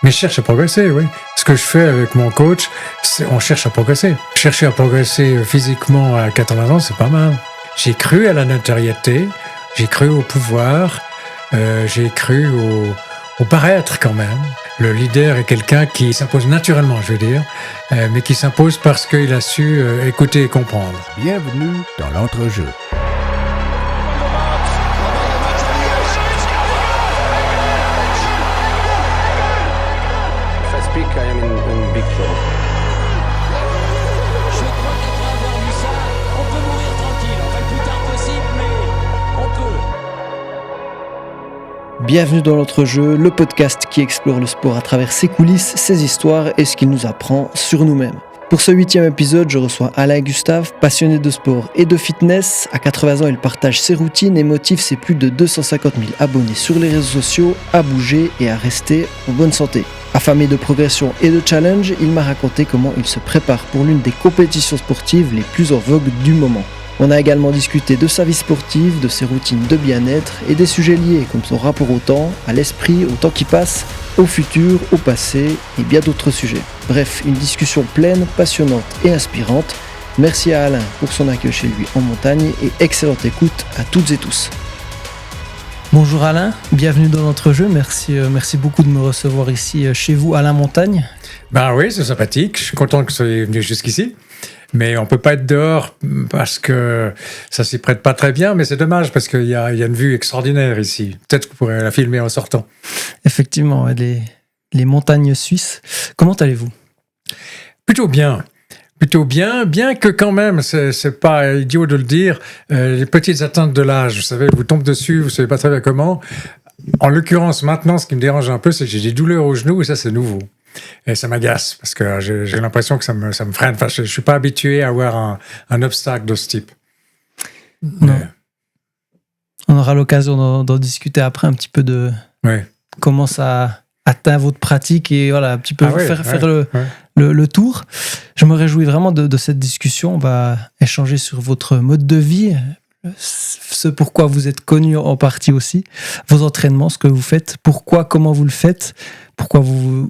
Mais je cherche à progresser, oui. Ce que je fais avec mon coach, on cherche à progresser. Chercher à progresser physiquement à 80 ans, c'est pas mal. J'ai cru à la notoriété, j'ai cru au pouvoir, j'ai cru au paraître quand même. Le leader est quelqu'un qui s'impose naturellement, je veux dire, mais qui s'impose parce qu'il a su écouter et comprendre. Bienvenue dans l'entrejeu. If I speak, I am in big trouble. Je crois qu'après avoir vu ça, on peut mourir tranquille. Enfin, le plus tard possible, mais on peut. Bienvenue dans l'entrejeu, le podcast qui explore le sport à travers ses coulisses, ses histoires et ce qu'il nous apprend sur nous-mêmes. Pour ce 8e épisode, je reçois Alain Gustave, passionné de sport et de fitness. À 80 ans, il partage ses routines et motive ses plus de 250 000 abonnés sur les réseaux sociaux à bouger et à rester en bonne santé. Affamé de progression et de challenge, il m'a raconté comment il se prépare pour l'une des compétitions sportives les plus en vogue du moment. On a également discuté de sa vie sportive, de ses routines de bien-être et des sujets liés comme son rapport au temps, à l'esprit, au temps qui passe, au futur, au passé et bien d'autres sujets. Bref, une discussion pleine, passionnante et inspirante. Merci à Alain pour son accueil chez lui en montagne et excellente écoute à toutes et tous. Bonjour Alain, bienvenue dans l'entrejeu. Merci beaucoup de me recevoir ici chez vous à la montagne. Ben oui, c'est sympathique. Je suis content que vous soyez venu jusqu'ici. Mais on peut pas être dehors parce que ça s'y prête pas très bien, mais c'est dommage parce qu'il y a une vue extraordinaire ici. Peut-être que vous pourrez la filmer en sortant. Effectivement, les montagnes suisses. Comment allez-vous ? Plutôt bien, bien que quand même, c'est pas idiot de le dire, les petites atteintes de l'âge, vous savez, vous tombez dessus, vous savez pas très bien comment. En l'occurrence, maintenant, ce qui me dérange un peu, c'est que j'ai des douleurs aux genoux et ça, c'est nouveau. Et ça m'agace parce que j'ai l'impression que ça me freine. Enfin, je suis pas habitué à avoir un obstacle de ce type. Non. On aura l'occasion d'en discuter après un petit peu de comment ça atteint votre pratique et voilà, un petit peu faire le tour. Je me réjouis vraiment de cette discussion. On va échanger sur votre mode de vie, ce pourquoi vous êtes connu en partie aussi, vos entraînements, ce que vous faites, pourquoi, comment vous le faites, pourquoi vous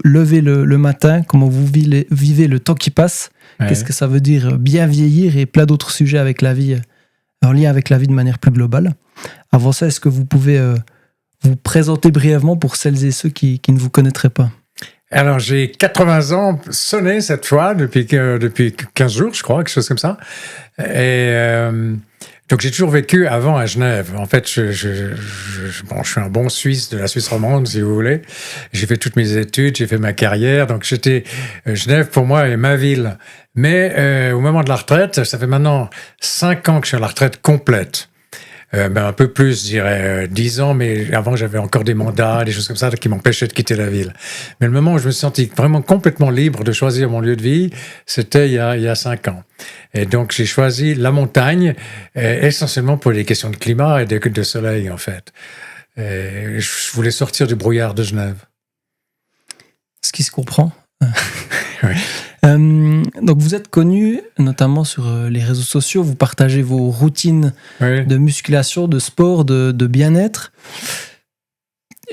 levez le matin, comment vous vivez le temps qui passe, qu'est-ce que ça veut dire bien vieillir et plein d'autres sujets avec la vie, en lien avec la vie de manière plus globale. Avant ça, est-ce que vous pouvez vous présenter brièvement pour celles et ceux qui ne vous connaîtraient pas ? Alors, j'ai 80 ans sonné cette fois, depuis 15 jours, je crois, quelque chose comme ça. Et donc, j'ai toujours vécu avant à Genève. En fait, je suis un bon Suisse de la Suisse romande, si vous voulez. J'ai fait toutes mes études, j'ai fait ma carrière. Donc, Genève, pour moi, est ma ville. Mais au moment de la retraite, ça fait maintenant 5 ans que je suis à la retraite complète. Un peu plus, je dirais 10 ans, mais avant j'avais encore des mandats, des choses comme ça qui m'empêchaient de quitter la ville. Mais le moment où je me suis senti vraiment complètement libre de choisir mon lieu de vie, c'était il y a 5 ans. Et donc j'ai choisi la montagne, essentiellement pour des questions de climat et de soleil en fait. Et je voulais sortir du brouillard de Genève. Ce qui se comprend. Oui. Donc vous êtes connu notamment sur les réseaux sociaux, vous partagez vos routines de musculation, de sport, de bien-être.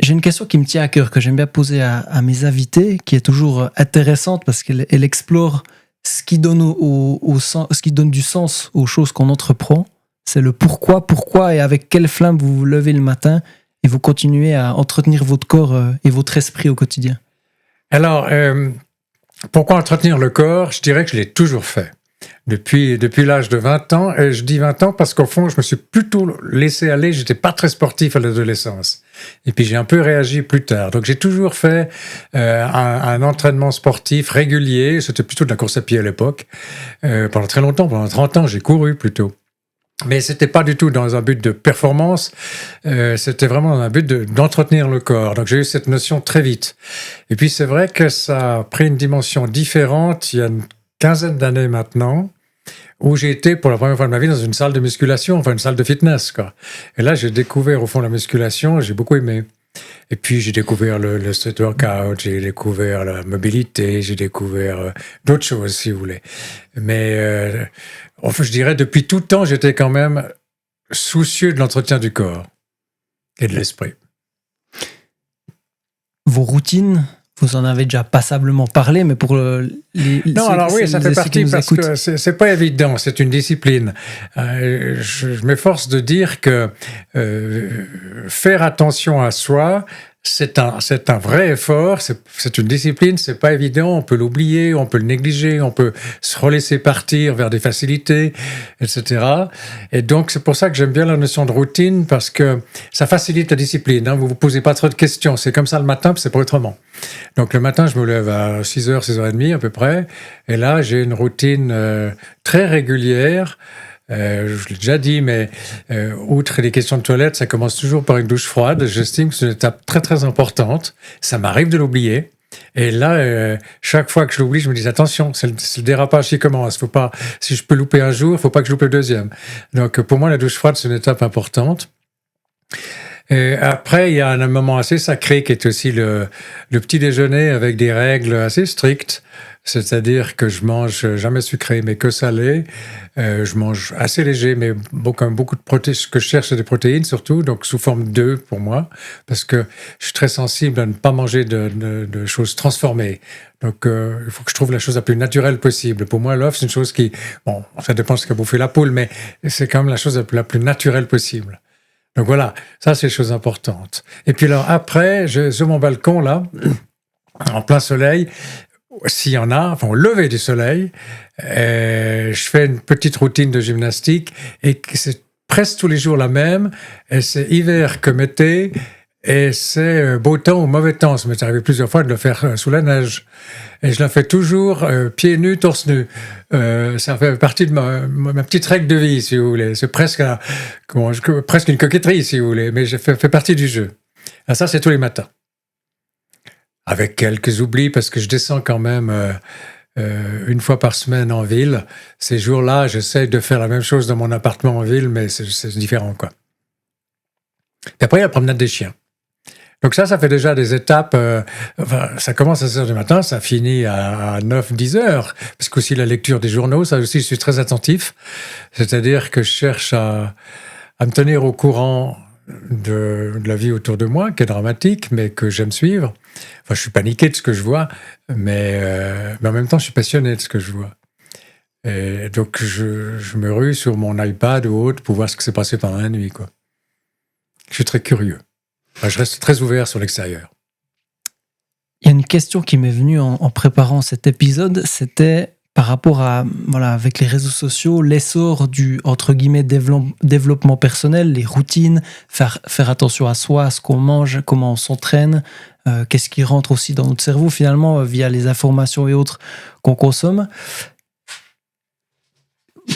J'ai une question qui me tient à cœur, que j'aime bien poser à mes invités, qui est toujours intéressante parce qu'elle explore ce qui donne ce qui donne du sens aux choses qu'on entreprend. C'est le pourquoi et avec quelle flamme vous vous levez le matin et vous continuez à entretenir votre corps et votre esprit au quotidien. Alors, pourquoi entretenir le corps ? Je dirais que je l'ai toujours fait. Depuis l'âge de 20 ans. Et je dis 20 ans parce qu'au fond, je me suis plutôt laissé aller. J'étais pas très sportif à l'adolescence. Et puis, j'ai un peu réagi plus tard. Donc, j'ai toujours fait un entraînement sportif régulier. C'était plutôt de la course à pied à l'époque. Pendant très longtemps, pendant 30 ans, j'ai couru plutôt. Mais c'était pas du tout dans un but de performance, c'était vraiment dans un but d'entretenir le corps. Donc j'ai eu cette notion très vite. Et puis c'est vrai que ça a pris une dimension différente il y a une quinzaine d'années maintenant, où j'ai été pour la première fois de ma vie dans une salle de musculation, enfin une salle de fitness, quoi. Et là j'ai découvert au fond la musculation, j'ai beaucoup aimé. Et puis j'ai découvert le street workout, j'ai découvert la mobilité, j'ai découvert d'autres choses si vous voulez. Mais enfin, je dirais depuis tout le temps j'étais quand même soucieux de l'entretien du corps et de l'esprit. Vos routines, Vous en avez déjà passablement parlé, mais pour Non, alors oui, ça fait partie parce que c'est pas évident, c'est une discipline. Je m'efforce de dire que faire attention à soi, c'est un vrai effort, c'est une discipline, c'est pas évident, on peut l'oublier, on peut le négliger, on peut se relaisser partir vers des facilités, etc. Et donc, c'est pour ça que j'aime bien la notion de routine, parce que ça facilite la discipline, hein. Vous vous posez pas trop de questions, c'est comme ça le matin, puis c'est pas autrement. Donc, le matin, je me lève à 6h, 6h30 à peu près, et là, j'ai une routine très régulière. Je l'ai déjà dit, mais outre les questions de toilette, ça commence toujours par une douche froide. J'estime que c'est une étape très très importante. Ça m'arrive de l'oublier. Et là, chaque fois que je l'oublie, je me dis attention, c'est le dérapage qui commence. Faut pas, si je peux louper un jour, faut pas que je loupe le deuxième. Donc pour moi, la douche froide, c'est une étape importante. Et après, il y a un moment assez sacré qui est aussi le petit déjeuner avec des règles assez strictes. C'est-à-dire que je mange jamais sucré, mais que salé. Je mange assez léger, mais beaucoup de protéines. Ce que je cherche, c'est des protéines surtout, donc sous forme d'œufs pour moi, parce que je suis très sensible à ne pas manger de choses transformées. Donc, il faut que je trouve la chose la plus naturelle possible. Pour moi, l'œuf, c'est une chose qui, bon, ça dépend de ce qu'a bouffé la poule, mais c'est quand même la chose la plus naturelle possible. Donc voilà, ça, c'est les choses importantes. Et puis alors après, sur mon balcon, là, en plein soleil, s'il y en a, enfin au lever du soleil, je fais une petite routine de gymnastique et c'est presque tous les jours la même. Et c'est hiver comme été et c'est beau temps ou mauvais temps. Ça m'est arrivé plusieurs fois de le faire sous la neige. Et je la fais toujours pieds nus, torse nu. Ça fait partie de ma petite règle de vie, si vous voulez. C'est presque une coquetterie, si vous voulez, mais je fait partie du jeu. Et ça, c'est tous les matins. Avec quelques oublis, parce que je descends quand même une fois par semaine en ville. Ces jours-là, j'essaie de faire la même chose dans mon appartement en ville, mais c'est différent, quoi. Et après, il y a la promenade des chiens. Donc ça fait déjà des étapes. Ça commence à 6h du matin, ça finit à 9-10 heures. Parce qu'aussi la lecture des journaux, ça aussi, je suis très attentif. C'est-à-dire que je cherche à me tenir au courant de la vie autour de moi, qui est dramatique, mais que j'aime suivre. Enfin, je suis paniqué de ce que je vois, mais en même temps, je suis passionné de ce que je vois. Et donc, je me rue sur mon iPad ou autre pour voir ce qui s'est passé pendant la nuit, quoi. Je suis très curieux. Enfin, je reste très ouvert sur l'extérieur. Il y a une question qui m'est venue en préparant cet épisode, c'était par rapport à, voilà, avec les réseaux sociaux, l'essor du, entre guillemets, développement personnel, les routines, faire attention à soi, à ce qu'on mange, comment on s'entraîne, qu'est-ce qui rentre aussi dans notre cerveau finalement via les informations et autres qu'on consomme.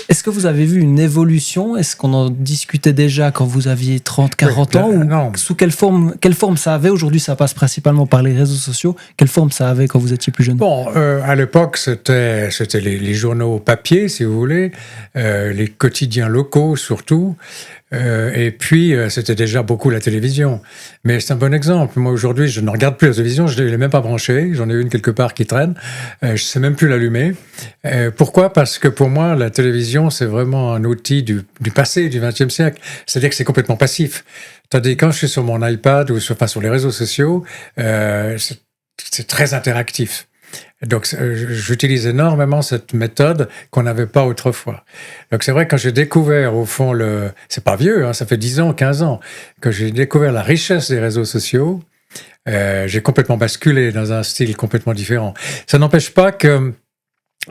Est-ce que vous avez vu une évolution ? Est-ce qu'on en discutait déjà quand vous aviez 30, 40 ans ou non. Sous quelle forme ça avait ? Aujourd'hui, ça passe principalement par les réseaux sociaux. Quelle forme ça avait quand vous étiez plus jeune ? Bon, à l'époque, c'était les journaux papier, si vous voulez, les quotidiens locaux surtout. Et puis, c'était déjà beaucoup la télévision. Mais c'est un bon exemple. Moi, aujourd'hui, je ne regarde plus la télévision. Je ne l'ai même pas branchée. J'en ai une quelque part qui traîne. Je ne sais même plus l'allumer. Pourquoi ? Parce que pour moi, la télévision, c'est vraiment un outil du passé, du XXe siècle. C'est-à-dire que c'est complètement passif. Tandis que quand je suis sur mon iPad ou sur les réseaux sociaux, c'est très interactif. Donc, j'utilise énormément cette méthode qu'on n'avait pas autrefois. Donc, c'est vrai que quand j'ai découvert, au fond, c'est pas vieux, hein, ça fait 10 ans, 15 ans, que j'ai découvert la richesse des réseaux sociaux, j'ai complètement basculé dans un style complètement différent. Ça n'empêche pas que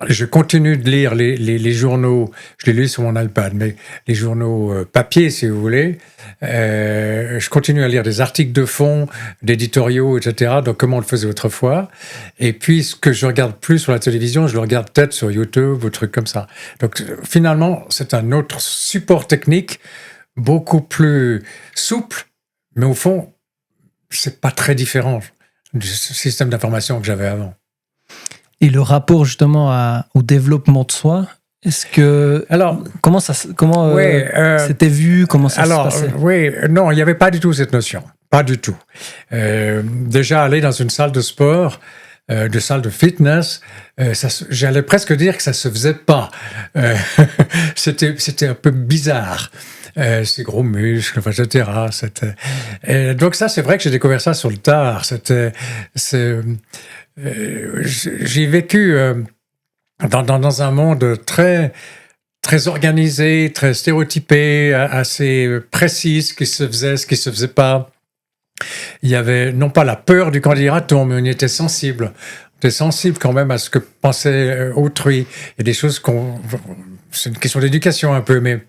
je continue de lire les journaux, je les lis sur mon iPad, mais les journaux papier, si vous voulez. Je continue à lire des articles de fond, d'éditoriaux, etc., donc comment on le faisait autrefois. Et puis, ce que je regarde plus sur la télévision, je le regarde peut-être sur YouTube ou trucs comme ça. Donc, finalement, c'est un autre support technique, beaucoup plus souple, mais au fond, c'est pas très différent du système d'information que j'avais avant. Et le rapport justement au développement de soi, est-ce que comment c'était vu, comment ça se passait ? Non, il n'y avait pas du tout cette notion, pas du tout. Déjà aller dans une salle de sport, de salle de fitness, j'allais presque dire que ça se faisait pas. C'était un peu bizarre. ses gros muscles, enfin, etc. Et donc ça, c'est vrai que j'ai découvert ça sur le tard. J'ai vécu dans un monde très très organisé, très stéréotypé, assez précis, ce qui se faisait, ce qui se faisait pas. Il y avait non pas la peur du candidaton, mais on y était sensible. On était sensible quand même à ce que pensait autrui. Il y a des choses c'est une question d'éducation un peu, mais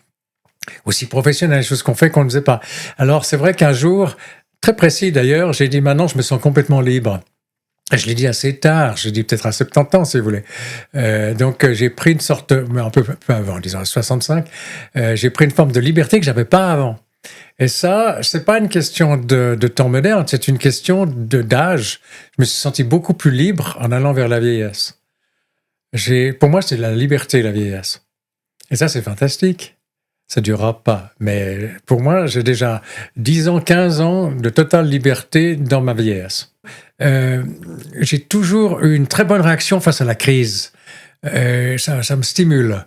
aussi professionnelle, des choses qu'on fait qu'on ne faisait pas. Alors c'est vrai qu'un jour, très précis d'ailleurs, j'ai dit maintenant je me sens complètement libre. Je l'ai dit assez tard, je l'ai dit peut-être à 70 ans, si vous voulez. Donc, j'ai pris une sorte, mais un peu avant, disons à 65, j'ai pris une forme de liberté que j'avais pas avant. Et ça, c'est pas une question de temps moderne, c'est une question d'âge. Je me suis senti beaucoup plus libre en allant vers la vieillesse. Pour moi, c'est la liberté, la vieillesse. Et ça, c'est fantastique. Ça durera pas. Mais pour moi, j'ai déjà 10 ans, 15 ans de totale liberté dans ma vieillesse. J'ai toujours eu une très bonne réaction face à la crise. Ça me stimule.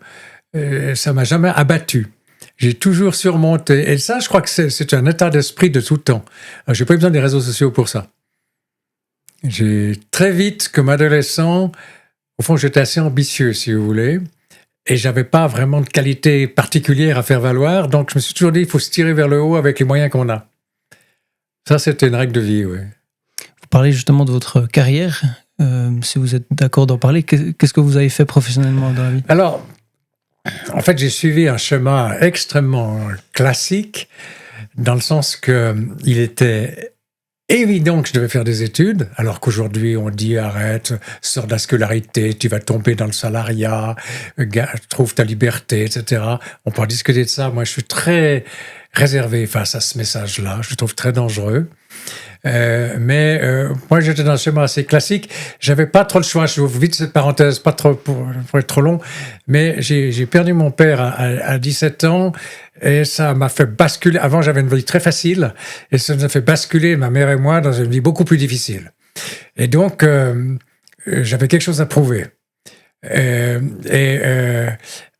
Ça m'a jamais abattu. J'ai toujours surmonté. Et ça, je crois que c'est un état d'esprit de tout temps. Alors, j'ai pas eu besoin des réseaux sociaux pour ça. J'ai très vite, comme adolescent, au fond, j'étais assez ambitieux, si vous voulez. Et j'avais pas vraiment de qualité particulière à faire valoir. Donc, je me suis toujours dit, il faut se tirer vers le haut avec les moyens qu'on a. Ça, c'était une règle de vie, oui. Vous parlez justement de votre carrière. Si vous êtes d'accord d'en parler, qu'est-ce que vous avez fait professionnellement dans la vie ? Alors, en fait, j'ai suivi un chemin extrêmement classique, dans le sens qu'il était évident que je devais faire des études, alors qu'aujourd'hui, on dit arrête, sors de la scolarité, tu vas tomber dans le salariat, trouve ta liberté, etc. On peut en discuter de ça. Moi, je suis très réservé face à ce message-là. Je le trouve très dangereux. Mais moi, j'étais dans un schéma assez classique. J'avais pas trop le choix. Je ouvre vite cette parenthèse, pas trop pour être trop long. Mais j'ai perdu mon père à 17 ans et ça m'a fait basculer. Avant, j'avais une vie très facile et ça nous a fait basculer, ma mère et moi, dans une vie beaucoup plus difficile. Et donc, j'avais quelque chose à prouver.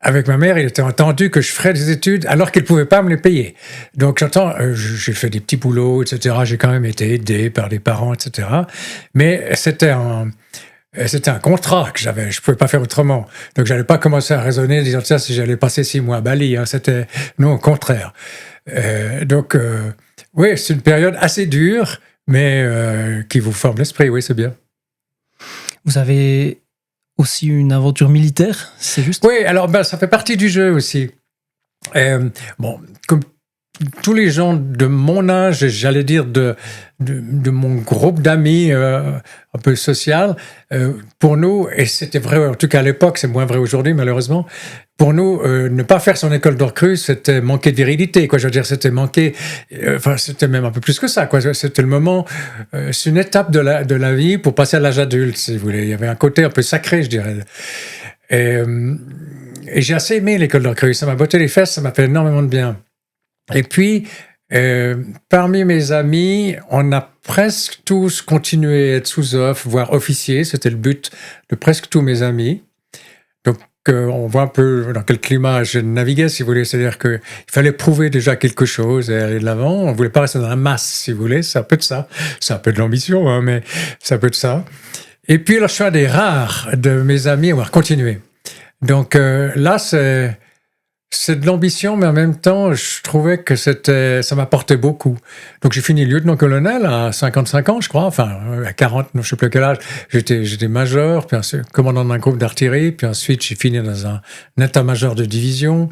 Avec ma mère, il était entendu que je ferais des études alors qu'il ne pouvait pas me les payer. Donc j'ai fait des petits boulots, etc. J'ai quand même été aidé par les parents, etc. Mais c'était un contrat que j'avais. Je ne pouvais pas faire autrement. Donc je n'allais pas commencer à raisonner en disant ça si j'allais passer 6 mois à Bali. Hein. Non, au contraire. Oui, c'est une période assez dure, mais qui vous forme l'esprit. Oui, c'est bien. Vous avez aussi une aventure militaire, c'est juste ? Oui, alors ça fait partie du jeu aussi. Comme tous les gens de mon âge, j'allais dire de mon groupe d'amis un peu social, pour nous, et c'était vrai en tout cas à l'époque, c'est moins vrai aujourd'hui malheureusement, pour nous, ne pas faire son école de recrue, c'était manquer de virilité, quoi. Je veux dire, c'était manquer, c'était même un peu plus que ça, quoi. C'était le moment, c'est une étape de la vie pour passer à l'âge adulte, si vous voulez. Il y avait un côté un peu sacré, je dirais. Et j'ai assez aimé l'école de recrue. Ça m'a botté les fesses, ça m'a fait énormément de bien. Et puis, parmi mes amis, on a presque tous continué à être sous-off, voire officiers. C'était le but de presque tous mes amis. Donc, on voit un peu dans quel climat je naviguais, si vous voulez. C'est-à-dire qu'il fallait prouver déjà quelque chose et aller de l'avant. On ne voulait pas rester dans la masse, si vous voulez. C'est un peu de ça. C'est un peu de l'ambition, hein, mais c'est un peu de ça. Et puis, alors, je suis un des rares de mes amis à avoir continué. Donc là, c'est de l'ambition, mais en même temps, je trouvais que ça m'apportait beaucoup. Donc j'ai fini lieutenant-colonel à 55 ans, je crois, enfin à 40, je ne sais plus à quel âge. J'étais major, puis ensuite commandant d'un groupe d'artillerie, puis ensuite j'ai fini dans un état-major de division.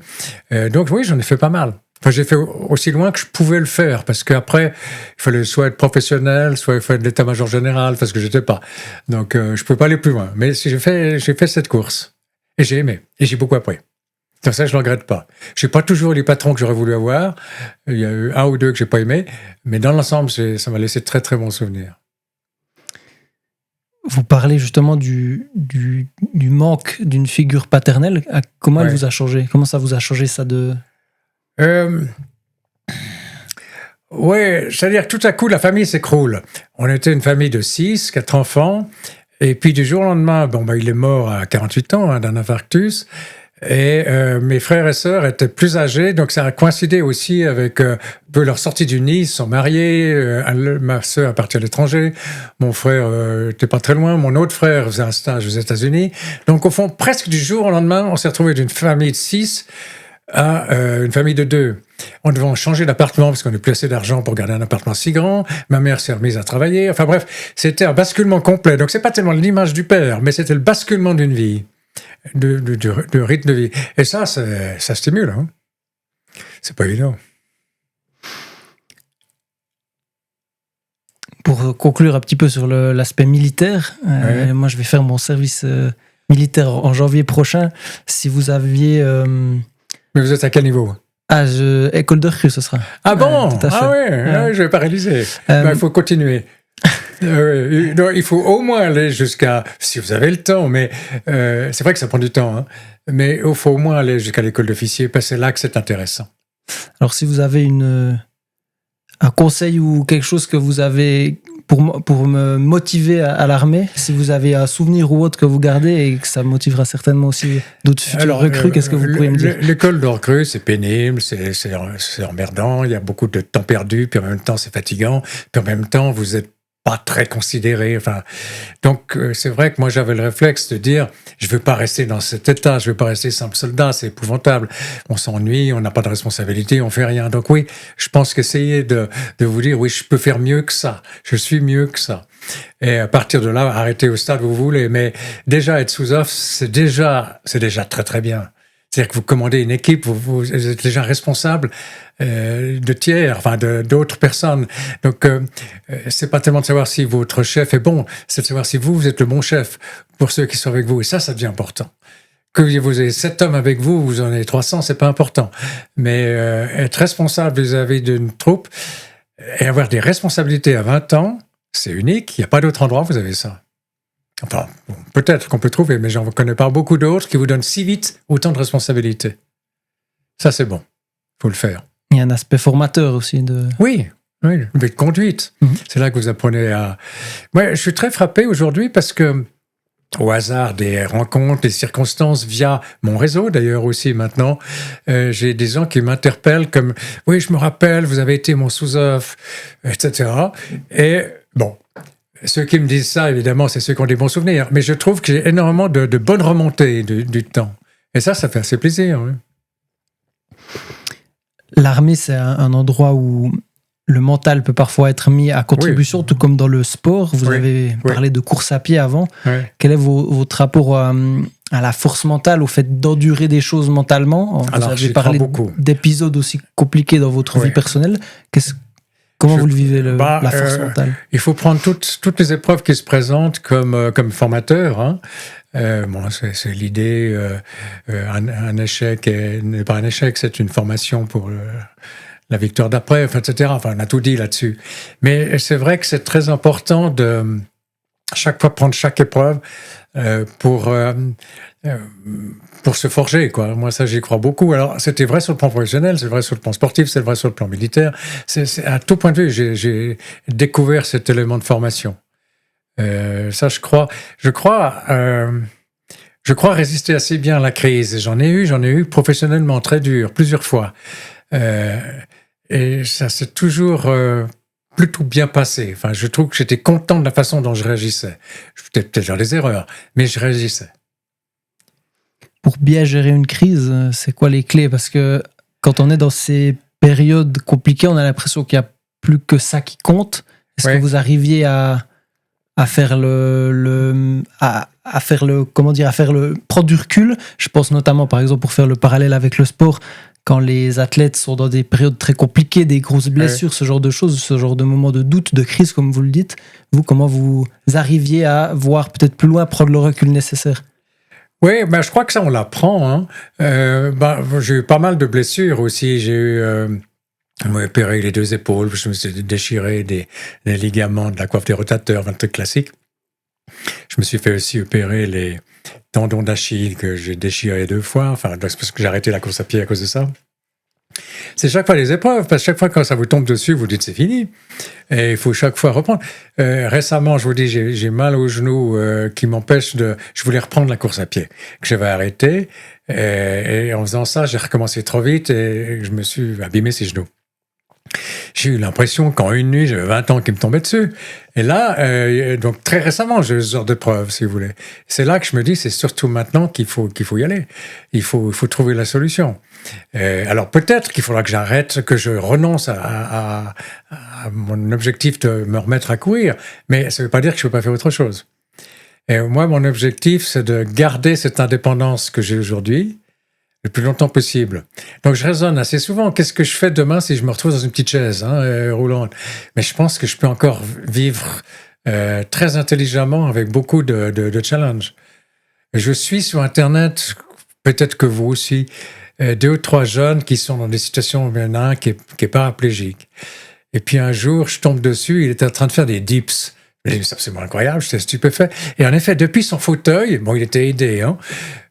Donc oui, j'en ai fait pas mal. Enfin, j'ai fait aussi loin que je pouvais le faire, parce qu'après, il fallait soit être professionnel, soit il fallait être l'état-major général, parce que j'étais pas. Donc je pouvais pas aller plus loin. Mais j'ai fait cette course. Et j'ai aimé. Et j'ai beaucoup appris. Donc ça, je ne le regrette pas. Je n'ai pas toujours eu les patrons que j'aurais voulu avoir. Il y a eu 1 ou 2 que je n'ai pas aimé. Mais dans l'ensemble, ça m'a laissé de très, très bons souvenirs. Vous parlez justement du manque d'une figure paternelle. Comment elle vous a changé ? Comment ça vous a changé, ça de... Oui, c'est-à-dire que tout à coup, la famille s'écroule. On était une famille de 6, 4 enfants. Et puis, du jour au lendemain, il est mort à 48 ans d'un infarctus. Et mes frères et sœurs étaient plus âgés, donc ça a coïncidé aussi avec un peu leur sortie du nid. Ils se sont mariés, ma sœur est partie à l'étranger, mon frère était pas très loin, mon autre frère faisait un stage aux États-Unis. Donc au fond, presque du jour au lendemain, on s'est retrouvé d'une famille de 6 à une famille de 2. On devait changer d'appartement parce qu'on n'a plus assez d'argent pour garder un appartement si grand. Ma mère s'est remise à travailler. Enfin bref, c'était un basculement complet. Donc c'est pas tellement l'image du père, mais c'était le basculement d'une vie, de rythme de vie. Et ça stimule. Hein. C'est pas évident. Pour conclure un petit peu sur l'aspect militaire, moi je vais faire mon service militaire en janvier prochain. Si vous aviez... Mais vous êtes à quel niveau ? École de recrue, ce sera. Ah bon ? Tout à fait. Ah ouais, je vais pas réaliser. Il faut continuer. Donc, il faut au moins aller jusqu'à, si vous avez le temps, mais c'est vrai que ça prend du temps, hein, mais il faut au moins aller jusqu'à l'école d'officier, parce que c'est là que c'est intéressant. Alors si vous avez un conseil ou quelque chose que vous avez pour me motiver à l'armée, si vous avez un souvenir ou autre que vous gardez et que ça motivera certainement aussi d'autres futurs recrues, qu'est-ce que vous pouvez me dire ? L'école de recrue, c'est pénible, c'est emmerdant, il y a beaucoup de temps perdu, puis en même temps c'est fatigant, puis en même temps vous êtes pas très considéré. Enfin, donc c'est vrai que moi j'avais le réflexe de dire je veux pas rester dans cet état, je veux pas rester simple soldat, c'est épouvantable. On s'ennuie, on n'a pas de responsabilité, on fait rien. Donc oui, je pense qu'essayer de vous dire oui, je peux faire mieux que ça, je suis mieux que ça. Et à partir de là, arrêtez au stade où vous voulez. Mais déjà être sous-off, c'est déjà très très bien. C'est-à-dire que vous commandez une équipe, vous êtes déjà responsable de tiers, enfin d'autres personnes. Donc, c'est pas tellement de savoir si votre chef est bon, c'est de savoir si vous êtes le bon chef pour ceux qui sont avec vous. Et ça devient important. Que vous ayez 7 hommes avec vous, vous en avez 300, c'est pas important. Mais être responsable vis-à-vis d'une troupe et avoir des responsabilités à 20 ans, c'est unique. Il n'y a pas d'autre endroit où vous avez ça. Enfin, peut-être qu'on peut trouver, mais j'en connais pas beaucoup d'autres qui vous donnent si vite autant de responsabilités. Ça, c'est bon. Il faut le faire. Il y a un aspect formateur aussi. Oui, de conduite. C'est là que vous apprenez à... Ouais, je suis très frappé aujourd'hui parce que, au hasard des rencontres, des circonstances, via mon réseau d'ailleurs aussi maintenant, j'ai des gens qui m'interpellent comme « Oui, je me rappelle, vous avez été mon sous-off, etc. » Et bon... Ceux qui me disent ça, évidemment, c'est ceux qui ont des bons souvenirs. Mais je trouve que j'ai énormément de bonnes remontées du temps. Et ça fait assez plaisir. Oui. L'armée, c'est un endroit où le mental peut parfois être mis à contribution, tout comme dans le sport. Vous avez parlé de course à pied avant. Oui. Quel est votre rapport à la force mentale, au fait d'endurer des choses mentalement ? Vous avez parlé d'épisodes aussi compliqués dans votre vie personnelle. Comment vous le vivez, la force mentale ? Il faut prendre toutes les épreuves qui se présentent comme formateur. Hein. Bon, c'est l'idée, un échec n'est pas un échec, c'est une formation pour la victoire d'après, etc. Enfin, on a tout dit là-dessus. Mais c'est vrai que c'est très important de chaque fois prendre chaque épreuve pour se forger, quoi. Moi, ça, j'y crois beaucoup. Alors, c'était vrai sur le plan professionnel, c'est vrai sur le plan sportif, c'est vrai sur le plan militaire. C'est à tout point de vue, j'ai découvert cet élément de formation. Ça, je crois résister assez bien à la crise. J'en ai eu professionnellement très dur, plusieurs fois. Et ça s'est toujours plutôt bien passé. Enfin, je trouve que j'étais content de la façon dont je réagissais. Je faisais peut-être des erreurs, mais je réagissais. Pour bien gérer une crise, c'est quoi les clés ? Parce que quand on est dans ces périodes compliquées, on a l'impression qu'il n'y a plus que ça qui compte. Est-ce que vous arriviez à faire prendre du recul ? Je pense notamment, par exemple, pour faire le parallèle avec le sport, quand les athlètes sont dans des périodes très compliquées, des grosses blessures, ce genre de choses, ce genre de moments de doute, de crise, comme vous le dites, vous, comment vous arriviez à voir peut-être plus loin, prendre le recul nécessaire ? Oui, je crois que ça, on l'apprend. Hein. J'ai eu pas mal de blessures aussi. On m'a opéré les 2 épaules, je me suis déchiré des ligaments de la coiffe des rotateurs, un truc classique. Je me suis fait aussi opérer les tendons d'Achille que j'ai déchirés 2 fois, enfin, parce que j'ai arrêté la course à pied à cause de ça. C'est chaque fois les épreuves, parce que chaque fois quand ça vous tombe dessus, vous dites c'est fini. Et il faut chaque fois reprendre. Récemment, je vous dis, j'ai mal au genou qui m'empêche de... Je voulais reprendre la course à pied, que j'avais arrêté. Et en faisant ça, j'ai recommencé trop vite et je me suis abîmé ses genoux. J'ai eu l'impression qu'en une nuit, j'avais 20 ans qui me tombaient dessus. Et là, donc très récemment, j'ai eu ce genre de preuve, si vous voulez. C'est là que je me dis, c'est surtout maintenant qu'il faut y aller. Il faut trouver la solution. Alors peut-être qu'il faudra que j'arrête, que je renonce à mon objectif de me remettre à courir, mais ça ne veut pas dire que je ne peux pas faire autre chose. Et moi, mon objectif, c'est de garder cette indépendance que j'ai aujourd'hui, le plus longtemps possible. Donc, je raisonne assez souvent. Qu'est-ce que je fais demain si je me retrouve dans une petite chaise roulante? Mais je pense que je peux encore vivre très intelligemment avec beaucoup de challenges. Je suis sur Internet, peut-être que vous aussi, 2 ou 3 jeunes qui sont dans des situations, il y en a un qui est paraplégique. Et puis un jour, je tombe dessus, il était en train de faire des dips. C'est absolument incroyable, j'étais stupéfait. Et en effet, depuis son fauteuil, bon, il était aidé,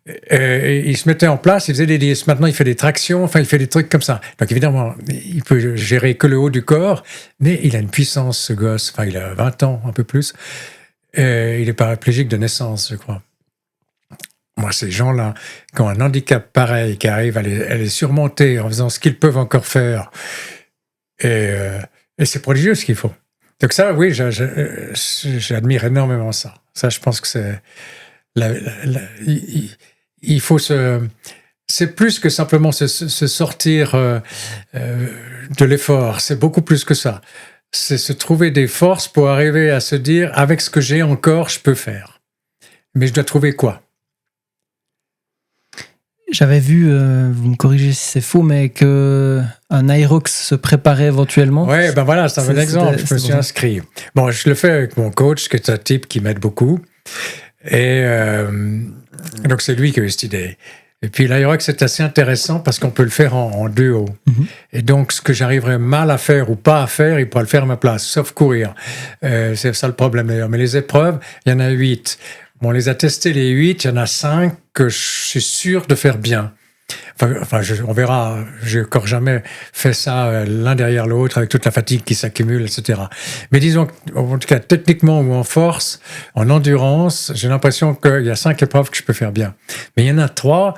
il se mettait en place, il faisait des dips. Maintenant, il fait des tractions, enfin, il fait des trucs comme ça. Donc, évidemment, il peut gérer que le haut du corps, mais il a une puissance, ce gosse. Enfin, il a 20 ans, un peu plus. Il est paraplégique de naissance, je crois. Moi, ces gens-là, qui ont un handicap pareil, qui arrivent à les surmonter en faisant ce qu'ils peuvent encore faire, et c'est prodigieux ce qu'ils font. Donc ça, oui, j'admire énormément ça. Ça, je pense que c'est... il faut c'est plus que simplement se sortir de l'effort. C'est beaucoup plus que ça. C'est se trouver des forces pour arriver à se dire, avec ce que j'ai encore, je peux faire. Mais je dois trouver quoi? J'avais vu, vous me corrigez si c'est faux, mais qu'un Aerox se préparait éventuellement. Oui, ben voilà, c'est un bon exemple. Je me suis inscrit. Bon, je le fais avec mon coach, qui est un type qui m'aide beaucoup. Et donc, c'est lui qui a eu cette idée. Et puis, l'Aerox, c'est assez intéressant parce qu'on peut le faire en duo. Mm-hmm. Et donc, ce que j'arriverais mal à faire ou pas à faire, il pourra le faire à ma place, sauf courir. C'est ça le problème, d'ailleurs. Mais les épreuves, il y en a 8. Bon, on les a testés les 8, il y en a 5 que je suis sûr de faire bien. Enfin, on verra, j'ai encore jamais fait ça l'un derrière l'autre avec toute la fatigue qui s'accumule, etc. Mais disons, en tout cas, techniquement ou en force, en endurance, j'ai l'impression qu'il y a 5 épreuves que je peux faire bien. Mais il y en a 3...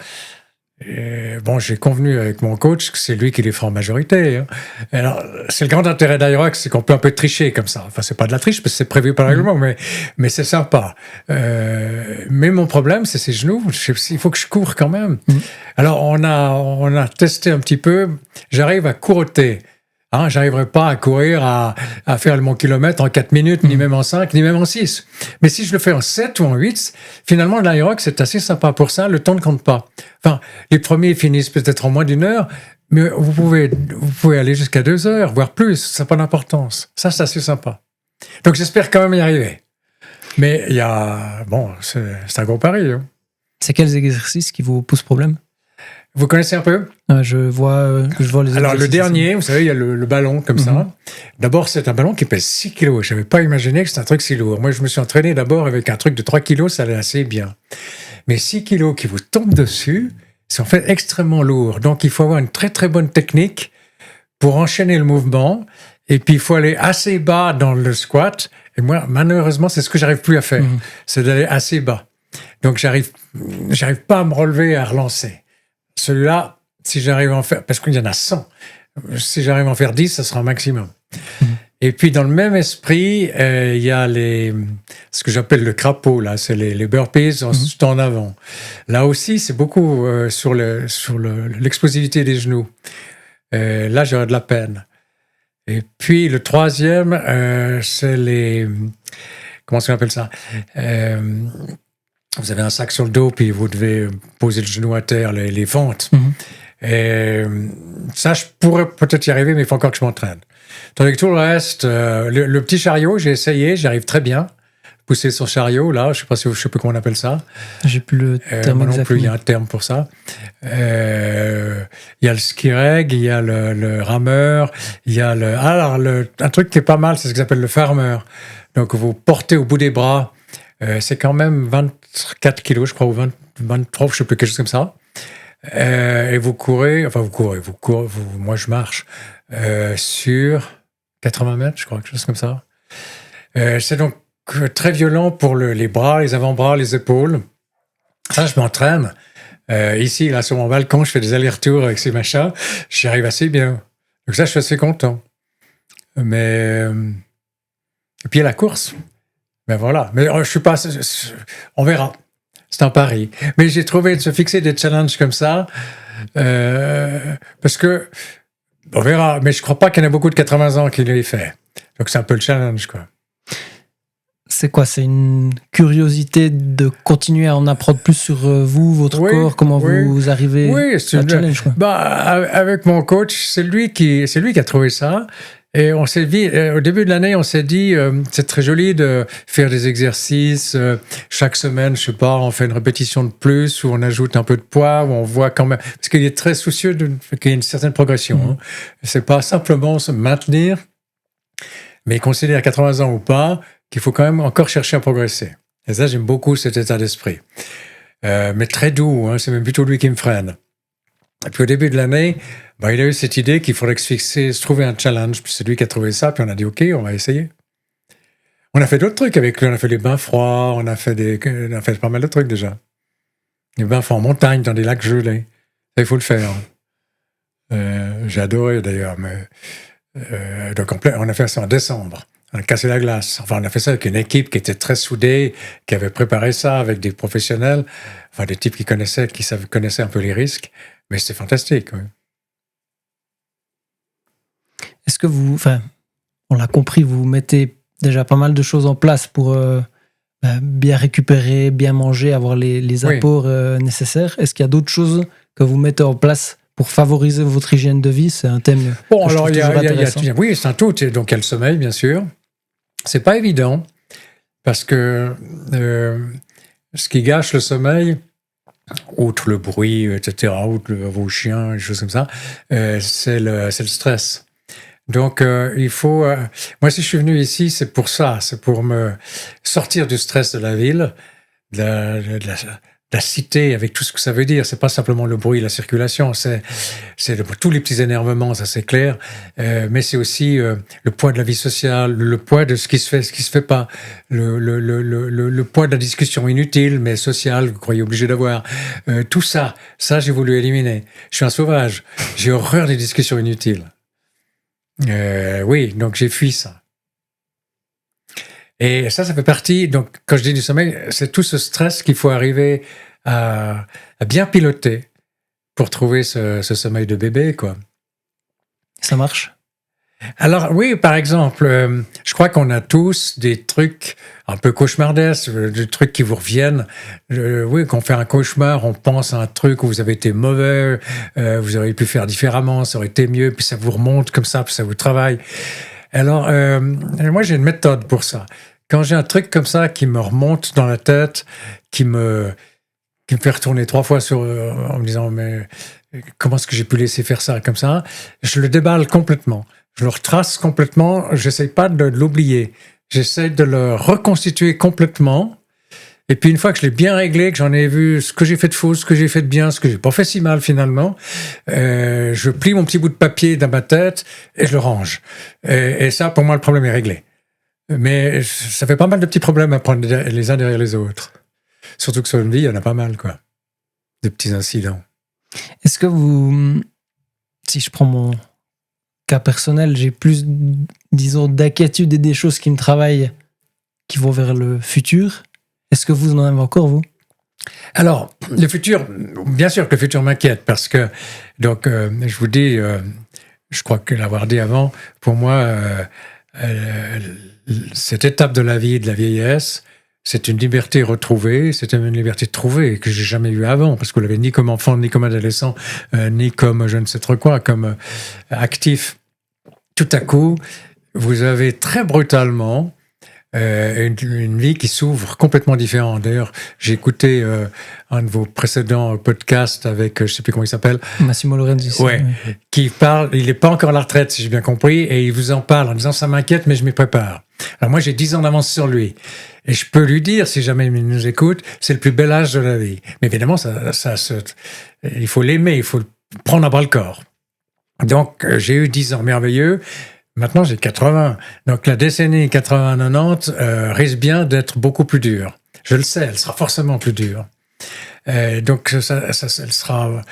bon, j'ai convenu avec mon coach que c'est lui qui les fera en majorité. Alors, c'est le grand intérêt d'Aerox, c'est qu'on peut un peu tricher comme ça. Enfin, c'est pas de la triche parce que c'est prévu par le règlement, mais c'est sympa. Mais mon problème, c'est ses genoux. Il faut que je cours quand même. Alors, on a testé un petit peu. J'arrive à courter. J'arriverai pas à courir, à faire le mon kilomètre en 4 minutes, ni même en 5, ni même en 6. Mais si je le fais en 7 ou en 8, finalement, l'Aerox, c'est assez sympa pour ça. Le temps ne compte pas. Enfin, les premiers finissent peut-être en moins d'1 heure, mais vous pouvez aller jusqu'à 2 heures, voire plus. Ça n'a pas d'importance. Ça, c'est assez sympa. Donc, j'espère quand même y arriver. Mais il y a... Bon, c'est un gros pari. C'est quels exercices qui vous posent problème? Vous connaissez un peu? Je vois les... Alors, le dernier, vous savez, il y a le ballon comme ça. D'abord, c'est un ballon qui pèse 6 kilos. Je n'avais pas imaginé que c'était un truc si lourd. Moi, je me suis entraîné d'abord avec un truc de 3 kilos, ça allait assez bien. Mais 6 kilos qui vous tombent dessus, c'est en fait extrêmement lourd. Donc, il faut avoir une très, très bonne technique pour enchaîner le mouvement. Et puis, il faut aller assez bas dans le squat. Et moi, malheureusement, c'est ce que j'arrive plus à faire. C'est d'aller assez bas. Donc, j'arrive pas à me relever et à relancer. Celui-là, si j'arrive à en faire... Parce qu'il y en a 100. Si j'arrive à en faire 10, ça sera un maximum. Et puis, dans le même esprit, il y a ce que j'appelle le crapaud, là. C'est les burpees en avant. Là aussi, c'est beaucoup sur l'explosivité des genoux. Là, j'aurais de la peine. Et puis, le troisième, c'est les... Comment est-ce qu'on appelle ça? Vous avez un sac sur le dos, puis vous devez poser le genou à terre, les fentes. Et ça, je pourrais peut-être y arriver, mais il faut encore que je m'entraîne. Tandis que tout le reste, le petit chariot, j'ai essayé, j'y arrive très bien. Pousser son chariot, là, je ne sais plus comment on appelle ça. J'ai plus le terme moi non exactement. plus, il y a un terme pour ça. Il y a le ski reg, il y a le rameur, il y a un truc qui est pas mal, c'est ce qu'ils appellent le farmer. Donc, vous portez au bout des bras. C'est quand même 24 kilos, je crois, ou 23, je ne sais plus, quelque chose comme ça. Et vous courez, moi je marche sur 80 mètres, je crois, quelque chose comme ça. C'est donc très violent pour les bras, les avant-bras, les épaules. Ça, je m'entraîne. Ici, là, sur mon balcon, je fais des allers-retours avec ces machins. J'y arrive assez bien. Donc ça, je suis assez content. Mais... Et puis, il y a la course. Ben voilà. Mais je suis pas... On verra. C'est un pari. Mais j'ai trouvé de se fixer des challenges comme ça, parce que... On verra. Mais je crois pas qu'il y en a beaucoup de 80 ans qui l'aient fait. Donc c'est un peu le challenge, quoi. C'est quoi? C'est une curiosité de continuer à en apprendre plus sur vous, votre corps, comment vous arrivez à challenge, quoi. Avec mon coach, c'est lui qui a trouvé ça. Et on s'est dit, au début de l'année, on s'est dit, c'est très joli de faire des exercices. Chaque semaine, je sais pas, on fait une répétition de plus, où on ajoute un peu de poids, où on voit quand même... Parce qu'il est très soucieux qu'il y ait une certaine progression. Hein. C'est pas simplement se maintenir, mais il considère à 80 ans ou pas qu'il faut quand même encore chercher à progresser. Et ça, j'aime beaucoup cet état d'esprit. Mais très doux, hein, c'est même plutôt lui qui me freine. Et puis au début de l'année, il a eu cette idée qu'il faudrait se trouver un challenge. Puis c'est lui qui a trouvé ça, puis on a dit OK, on va essayer. On a fait d'autres trucs avec lui, on a fait des bains froids, on a fait pas mal de trucs déjà. Des bains froids en montagne, dans des lacs gelés. Ça, il faut le faire. J'ai adoré d'ailleurs. Mais, donc on a fait ça en décembre. On a cassé la glace. Enfin, on a fait ça avec une équipe qui était très soudée, qui avait préparé ça avec des professionnels, enfin des types qui connaissaient un peu les risques. Mais c'était fantastique. Oui. Est-ce que on l'a compris, vous mettez déjà pas mal de choses en place pour bien récupérer, bien manger, avoir les apports nécessaires. Est-ce qu'il y a d'autres choses que vous mettez en place pour favoriser votre hygiène de vie? C'est un thème que je trouve toujours intéressant. Oui, c'est un tout. Donc, il y a le sommeil, bien sûr. C'est pas évident parce que ce qui gâche le sommeil, outre le bruit, etc., outre vos chiens, des choses comme ça, c'est le stress. Donc, il faut... moi, si je suis venu ici, c'est pour ça. C'est pour me sortir du stress de la ville, de la cité, avec tout ce que ça veut dire. C'est pas simplement le bruit, la circulation, c'est tous les petits énervements, ça c'est clair. Mais c'est aussi le poids de la vie sociale, le poids de ce qui se fait, ce qui se fait pas, le poids de la discussion inutile mais sociale que vous croyez obligé d'avoir. Tout ça, j'ai voulu éliminer. Je suis un sauvage. J'ai horreur des discussions inutiles. Oui, donc j'ai fui ça. Et ça fait partie, donc quand je dis du sommeil, c'est tout ce stress qu'il faut arriver à bien piloter pour trouver ce sommeil de bébé, quoi. Ça marche? Alors oui, par exemple, je crois qu'on a tous des trucs un peu cauchemardesques, des trucs qui vous reviennent. Oui, quand on fait un cauchemar, on pense à un truc où vous avez été mauvais, vous auriez pu faire différemment, ça aurait été mieux, puis ça vous remonte comme ça, puis ça vous travaille. Alors, moi j'ai une méthode pour ça. Quand j'ai un truc comme ça qui me remonte dans la tête, qui me fait retourner 3 fois en me disant mais comment est-ce que j'ai pu laisser faire ça comme ça, je le déballe complètement. Je le retrace complètement, j'essaie pas de l'oublier. J'essaie de le reconstituer complètement. Et puis une fois que je l'ai bien réglé, que j'en ai vu ce que j'ai fait de faux, ce que j'ai fait de bien, ce que j'ai pas fait si mal finalement, je plie mon petit bout de papier dans ma tête et je le range. Et ça, pour moi, le problème est réglé. Mais ça fait pas mal de petits problèmes à prendre les uns derrière les autres. Surtout que sur une vie, il y en a pas mal, quoi. De petits incidents. Est-ce que si je prends mon cas personnel, j'ai plus, disons, d'inquiétude et des choses qui me travaillent, qui vont vers le futur. Est-ce que vous en avez encore, vous? Alors, le futur, bien sûr que le futur m'inquiète, parce que, donc, je vous dis, je crois que l'avoir dit avant, pour moi, cette étape de la vie, de la vieillesse, c'est une liberté retrouvée, c'est une liberté trouvée que j'ai jamais eue avant, parce que vous l'avez ni comme enfant, ni comme adolescent, ni comme je ne sais trop quoi, comme actif. Tout à coup, vous avez très brutalement une vie qui s'ouvre complètement différente. D'ailleurs, j'ai écouté un de vos précédents podcasts avec, je ne sais plus comment il s'appelle. Massimo Lorenzi. Ouais, qui parle, il n'est pas encore à la retraite, si j'ai bien compris, et il vous en parle en disant « ça m'inquiète, mais je m'y prépare ». Alors moi, j'ai 10 ans d'avance sur lui. Et je peux lui dire, si jamais il nous écoute, c'est le plus bel âge de la vie. Mais évidemment, il faut l'aimer, il faut le prendre à bras le corps. Donc, j'ai eu 10 ans merveilleux. Maintenant, j'ai 80. Donc, la décennie 80-90 risque bien d'être beaucoup plus dure. Je le sais, elle sera forcément plus dure. Donc, elle sera...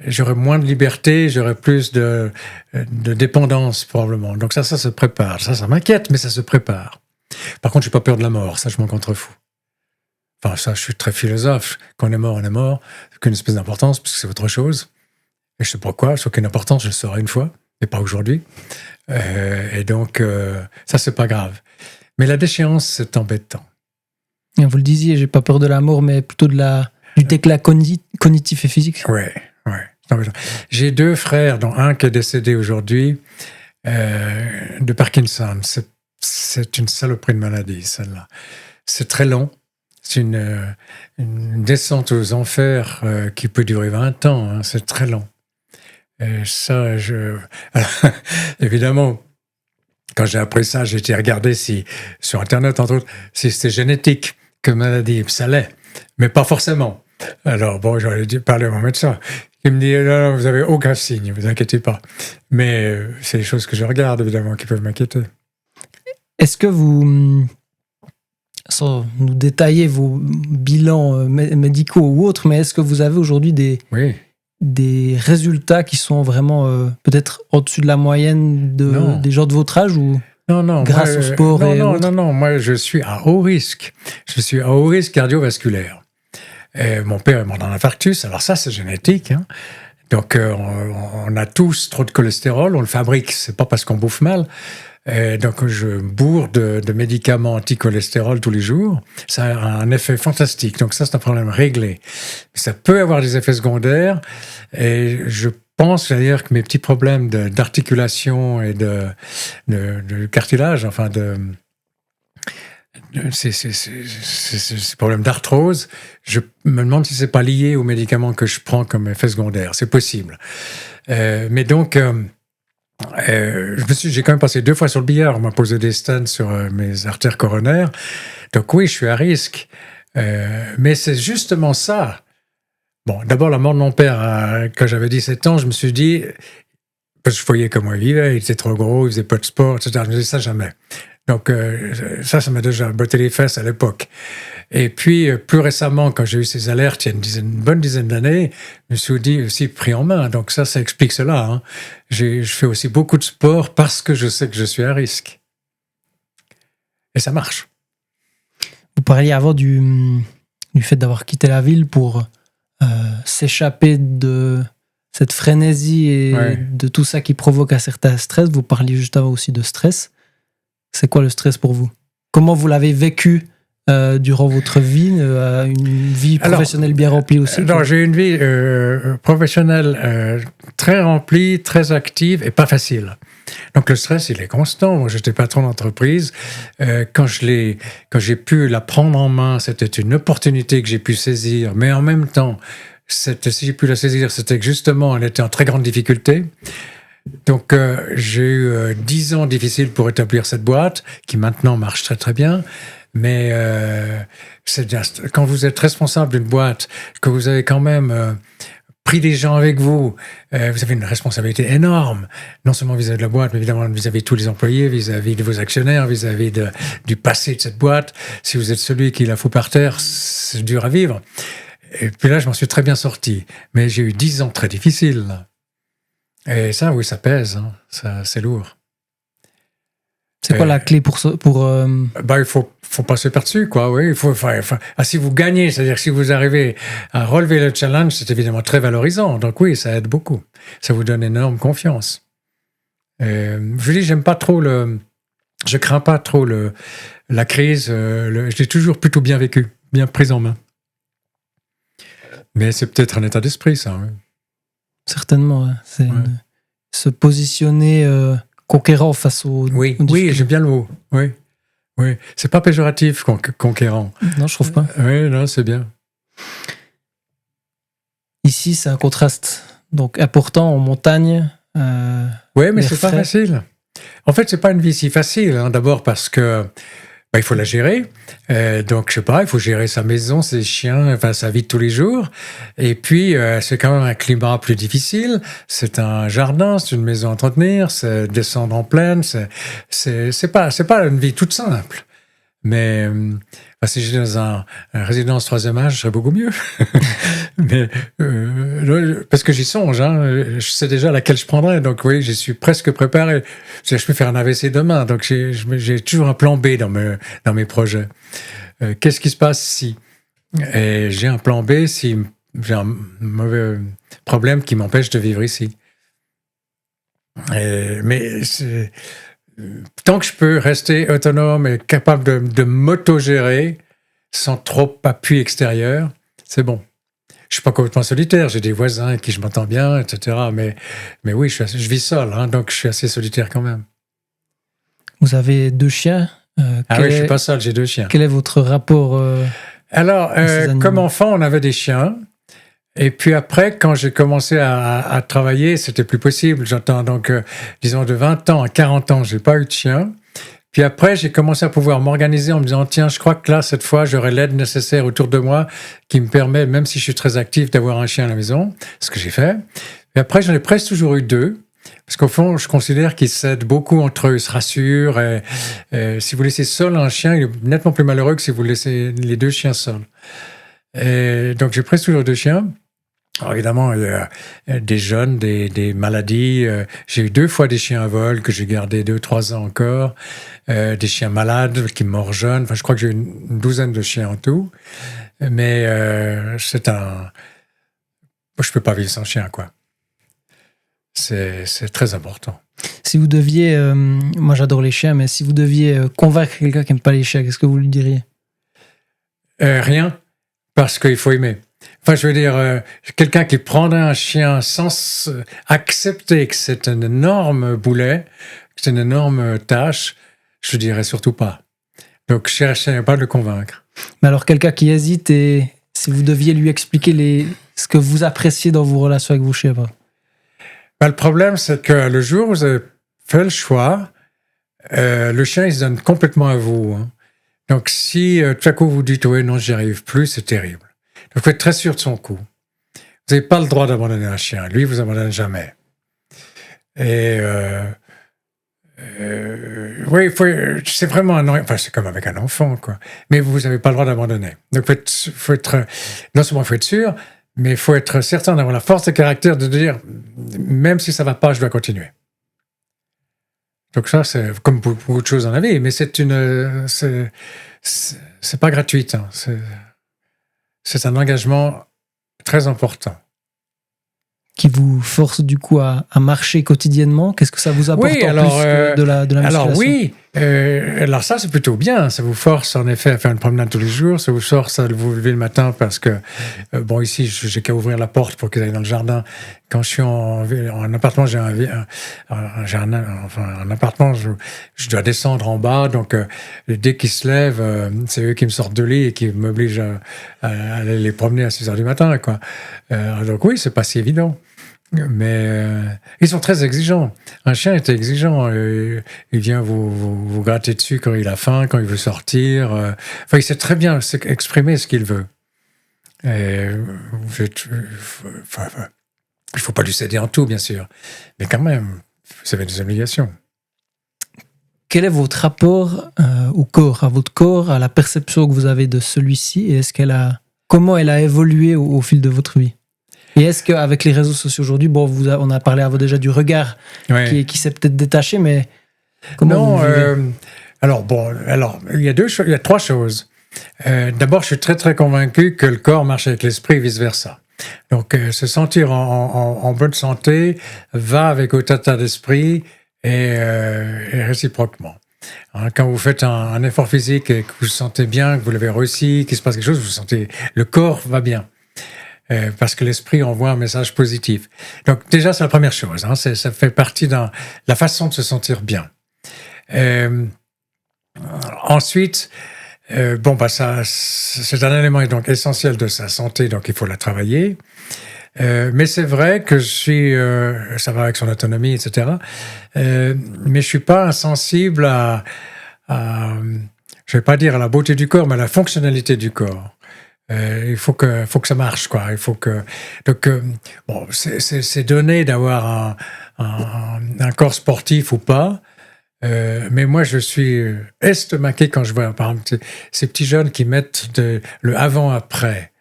J'aurai moins de liberté, j'aurai plus de dépendance, probablement. Donc, ça se prépare. Ça m'inquiète, mais ça se prépare. Par contre, j'ai pas peur de la mort. Ça, je m'en contrefous. Enfin, ça, je suis très philosophe. Quand on est mort, on est mort. C'est qu'une espèce d'importance, parce que c'est autre chose. Et je sais pas quoi, sauf qu'une importance, je le saurai une fois, mais pas aujourd'hui. Et donc, ça, c'est pas grave. Mais la déchéance, c'est embêtant. Et vous le disiez, j'ai pas peur de la mort, mais plutôt du déclin cognitif et physique. Ouais. J'ai 2 frères, dont un qui est décédé aujourd'hui, de Parkinson. C'est une saloperie de maladie, celle-là. C'est très long. C'est une descente aux enfers qui peut durer 20 ans. Hein. C'est très long. Et ça, alors, évidemment, quand j'ai appris ça, j'ai été regarder sur Internet, entre autres, si c'était génétique comme maladie. Ça l'est, mais pas forcément. Alors, bon, j'aurais dû parler à mon médecin. Il me dit, non, vous n'avez aucun signe, vous inquiétez pas. Mais c'est les choses que je regarde, évidemment, qui peuvent m'inquiéter. Est-ce que vous, sans nous détailler vos bilans médicaux ou autres, mais est-ce que vous avez aujourd'hui des résultats qui sont vraiment peut-être au-dessus de la moyenne des gens de votre âge ou non, grâce au sport non, moi je suis à haut risque. Je suis à haut risque cardiovasculaire. Et mon père est mort d'un infarctus, alors ça c'est génétique. Hein. Donc on a tous trop de cholestérol, on le fabrique, c'est pas parce qu'on bouffe mal. Et donc je bourre de médicaments anti-cholestérol tous les jours. Ça a un effet fantastique, donc ça c'est un problème réglé. Ça peut avoir des effets secondaires, et je pense d'ailleurs que mes petits problèmes d'articulation et de cartilage, enfin ces problèmes d'arthrose, je me demande si c'est pas lié aux médicaments que je prends comme effet secondaire. C'est possible. Mais donc, j'ai quand même passé 2 fois sur le billard. On m'a posé des stents sur mes artères coronaires. Donc oui, je suis à risque. Mais c'est justement ça. Bon, d'abord, la mort de mon père, quand j'avais 17 ans, je me suis dit, parce que je voyais comment il vivait, il était trop gros, il faisait pas de sport, etc. Je me disais ça jamais. Donc ça m'a déjà botté les fesses à l'époque. Et puis, plus récemment, quand j'ai eu ces alertes, il y a une bonne dizaine d'années, je me suis dit aussi pris en main. Donc ça explique cela. Hein. Je fais aussi beaucoup de sport parce que je sais que je suis à risque. Et ça marche. Vous parliez avant du fait d'avoir quitté la ville pour s'échapper de cette frénésie et de tout ça qui provoque un certain stress. Vous parliez juste avant aussi de stress. C'est quoi le stress pour vous ? Comment vous l'avez vécu durant votre vie, une vie professionnelle bien remplie aussi? Non, j'ai une vie professionnelle très remplie, très active et pas facile. Donc le stress, il est constant. Moi, j'étais patron d'entreprise. Quand j'ai pu la prendre en main, c'était une opportunité que j'ai pu saisir. Mais en même temps, si j'ai pu la saisir, c'était que justement, elle était en très grande difficulté. Donc j'ai eu 10 ans difficiles pour établir cette boîte, qui maintenant marche très très bien. Mais quand vous êtes responsable d'une boîte, que vous avez quand même pris des gens avec vous, vous avez une responsabilité énorme, non seulement vis-à-vis de la boîte, mais évidemment vis-à-vis de tous les employés, vis-à-vis de vos actionnaires, vis-à-vis du passé de cette boîte. Si vous êtes celui qui la fout par terre, c'est dur à vivre. Et puis là, je m'en suis très bien sorti. Mais j'ai eu 10 ans très difficiles. Et ça, oui, ça pèse. Hein. Ça, c'est lourd. C'est quoi la clé pour il faut passer par-dessus, quoi. Oui, si vous gagnez, c'est-à-dire que si vous arrivez à relever le challenge, c'est évidemment très valorisant. Donc oui, ça aide beaucoup. Ça vous donne énorme confiance. Je dis, je crains pas trop la crise. Je l'ai toujours plutôt bien vécu, bien prise en main. Mais c'est peut-être un état d'esprit, ça. Oui. Certainement. Ouais. C'est se positionner conquérant face aux... Oui, j'aime bien le mot. Oui. C'est pas péjoratif, conquérant. Non, je trouve pas. Oui, non, c'est bien. Ici, c'est un contraste donc important en montagne. Oui, mais c'est pas facile. En fait, c'est pas une vie si facile. D'abord parce que il faut la gérer. Donc, je sais pas, il faut gérer sa maison, ses chiens, enfin sa vie de tous les jours. Et puis, c'est quand même un climat plus difficile. C'est un jardin, c'est une maison à entretenir, c'est descendre en plaine. C'est pas une vie toute simple. Mais si j'étais dans un résidence 3e âge, je serais beaucoup mieux. Mais parce que j'y songe, je sais déjà laquelle je prendrais. Donc oui, j'y suis presque préparé. Je peux faire un AVC demain, donc j'ai toujours un plan B dans mes projets. Qu'est-ce qui se passe si j'ai un plan B si j'ai un mauvais problème qui m'empêche de vivre ici. Mais tant que je peux rester autonome et capable de m'autogérer sans trop appui extérieur, c'est bon. Je suis pas complètement solitaire, j'ai des voisins avec qui je m'entends bien, etc. Mais oui, je vis seul, donc je suis assez solitaire quand même. Vous avez 2 chiens. Je suis pas seul, j'ai 2 chiens. Quel est votre rapport Alors, comme enfant, on avait des chiens. Et puis après, quand j'ai commencé à travailler, c'était plus possible. J'entends donc, disons, de 20 ans à 40 ans, j'ai pas eu de chien. Puis après, j'ai commencé à pouvoir m'organiser en me disant, tiens, je crois que là, cette fois, j'aurai l'aide nécessaire autour de moi qui me permet, même si je suis très actif, d'avoir un chien à la maison, ce que j'ai fait. Et après, j'en ai presque toujours eu 2. Parce qu'au fond, je considère qu'ils s'aident beaucoup entre eux, ils se rassurent. Et si vous laissez seul un chien, il est nettement plus malheureux que si vous laissez les 2 chiens seuls. Et donc, j'ai presque toujours 2 chiens. Alors évidemment, il y a des jeunes, des maladies. J'ai eu 2 fois des chiens à vol que j'ai gardés 2-3 ans encore. Des chiens malades qui meurent jeunes. Enfin, je crois que j'ai une douzaine de chiens en tout. Mais je peux pas vivre sans chien, quoi. C'est très important. Si vous deviez, moi j'adore les chiens, mais si vous deviez convaincre quelqu'un qui n'aime pas les chiens, qu'est-ce que vous lui diriez ? Rien, parce qu'il faut aimer. Enfin, je veux dire, quelqu'un qui prendrait un chien sans accepter que c'est un énorme boulet, que c'est une énorme tâche, je dirais surtout pas. Donc, je cherche pas de le convaincre. Mais alors, quelqu'un qui hésite, et si vous deviez lui expliquer ce que vous appréciez dans vos relations avec vos chiens, le problème, c'est que le jour où vous avez fait le choix, le chien, il se donne complètement à vous. Donc, si tout à coup vous dites « oui, non, j'y arrive plus », c'est terrible. Donc, il faut être très sûr de son coup. Vous n'avez pas le droit d'abandonner un chien. Lui, il vous abandonne jamais. Et oui, c'est vraiment c'est comme avec un enfant, quoi. Mais vous n'avez pas le droit d'abandonner. Donc, faut être non seulement il faut être sûr, mais il faut être certain d'avoir la force de caractère de dire, même si ça va pas, je dois continuer. Donc ça, c'est comme beaucoup de choses dans la vie, mais c'est pas gratuit. C'est un engagement très important. Qui vous force du coup à marcher quotidiennement. Qu'est-ce que ça vous apporte plus de la musculation ? Alors oui, alors ça c'est plutôt bien. Ça vous force en effet à faire une promenade tous les jours. Ça vous force à vous lever le matin parce que ici j'ai qu'à ouvrir la porte pour qu'ils aillent dans le jardin. Quand je suis en appartement, j'ai un appartement, je dois descendre en bas. Donc dès qu'ils se lèvent, c'est eux qui me sortent de lit et qui m'obligent à aller les promener à 6h du matin, quoi. Donc oui, c'est pas si évident. Mais ils sont très exigeants. Un chien est exigeant. Il vient vous gratter dessus quand il a faim, quand il veut sortir. Il sait très bien exprimer ce qu'il veut. Et il faut pas lui céder en tout, bien sûr. Mais quand même, vous avez des obligations. Quel est votre rapport au corps, à votre corps, à la perception que vous avez de celui-ci, et comment elle a évolué au fil de votre vie ? Et est-ce qu'avec les réseaux sociaux aujourd'hui, on a parlé déjà du regard qui s'est peut-être détaché, mais comment vous vivez ? Alors, il y a 3 choses. D'abord, je suis très, très convaincu que le corps marche avec l'esprit et vice-versa. Donc, se sentir en bonne santé va avec votre état d'esprit et réciproquement. Quand vous faites un effort physique et que vous vous sentez bien, que vous l'avez réussi, qu'il se passe quelque chose, vous sentez le corps va bien. Parce que l'esprit envoie un message positif. Donc déjà, c'est la première chose. Ça fait partie de la façon de se sentir bien. Ensuite, ça, c'est un élément donc essentiel de sa santé, donc il faut la travailler. Mais c'est vrai que je suis, ça va avec son autonomie, etc. Mais je suis pas insensible je vais pas dire à la beauté du corps, mais à la fonctionnalité du corps. Il faut que ça marche, quoi. Il faut que donc bon, c'est donné d'avoir un corps sportif ou pas. Mais moi, je suis estomaqué quand je vois, par exemple, ces petits jeunes qui mettent le avant-après.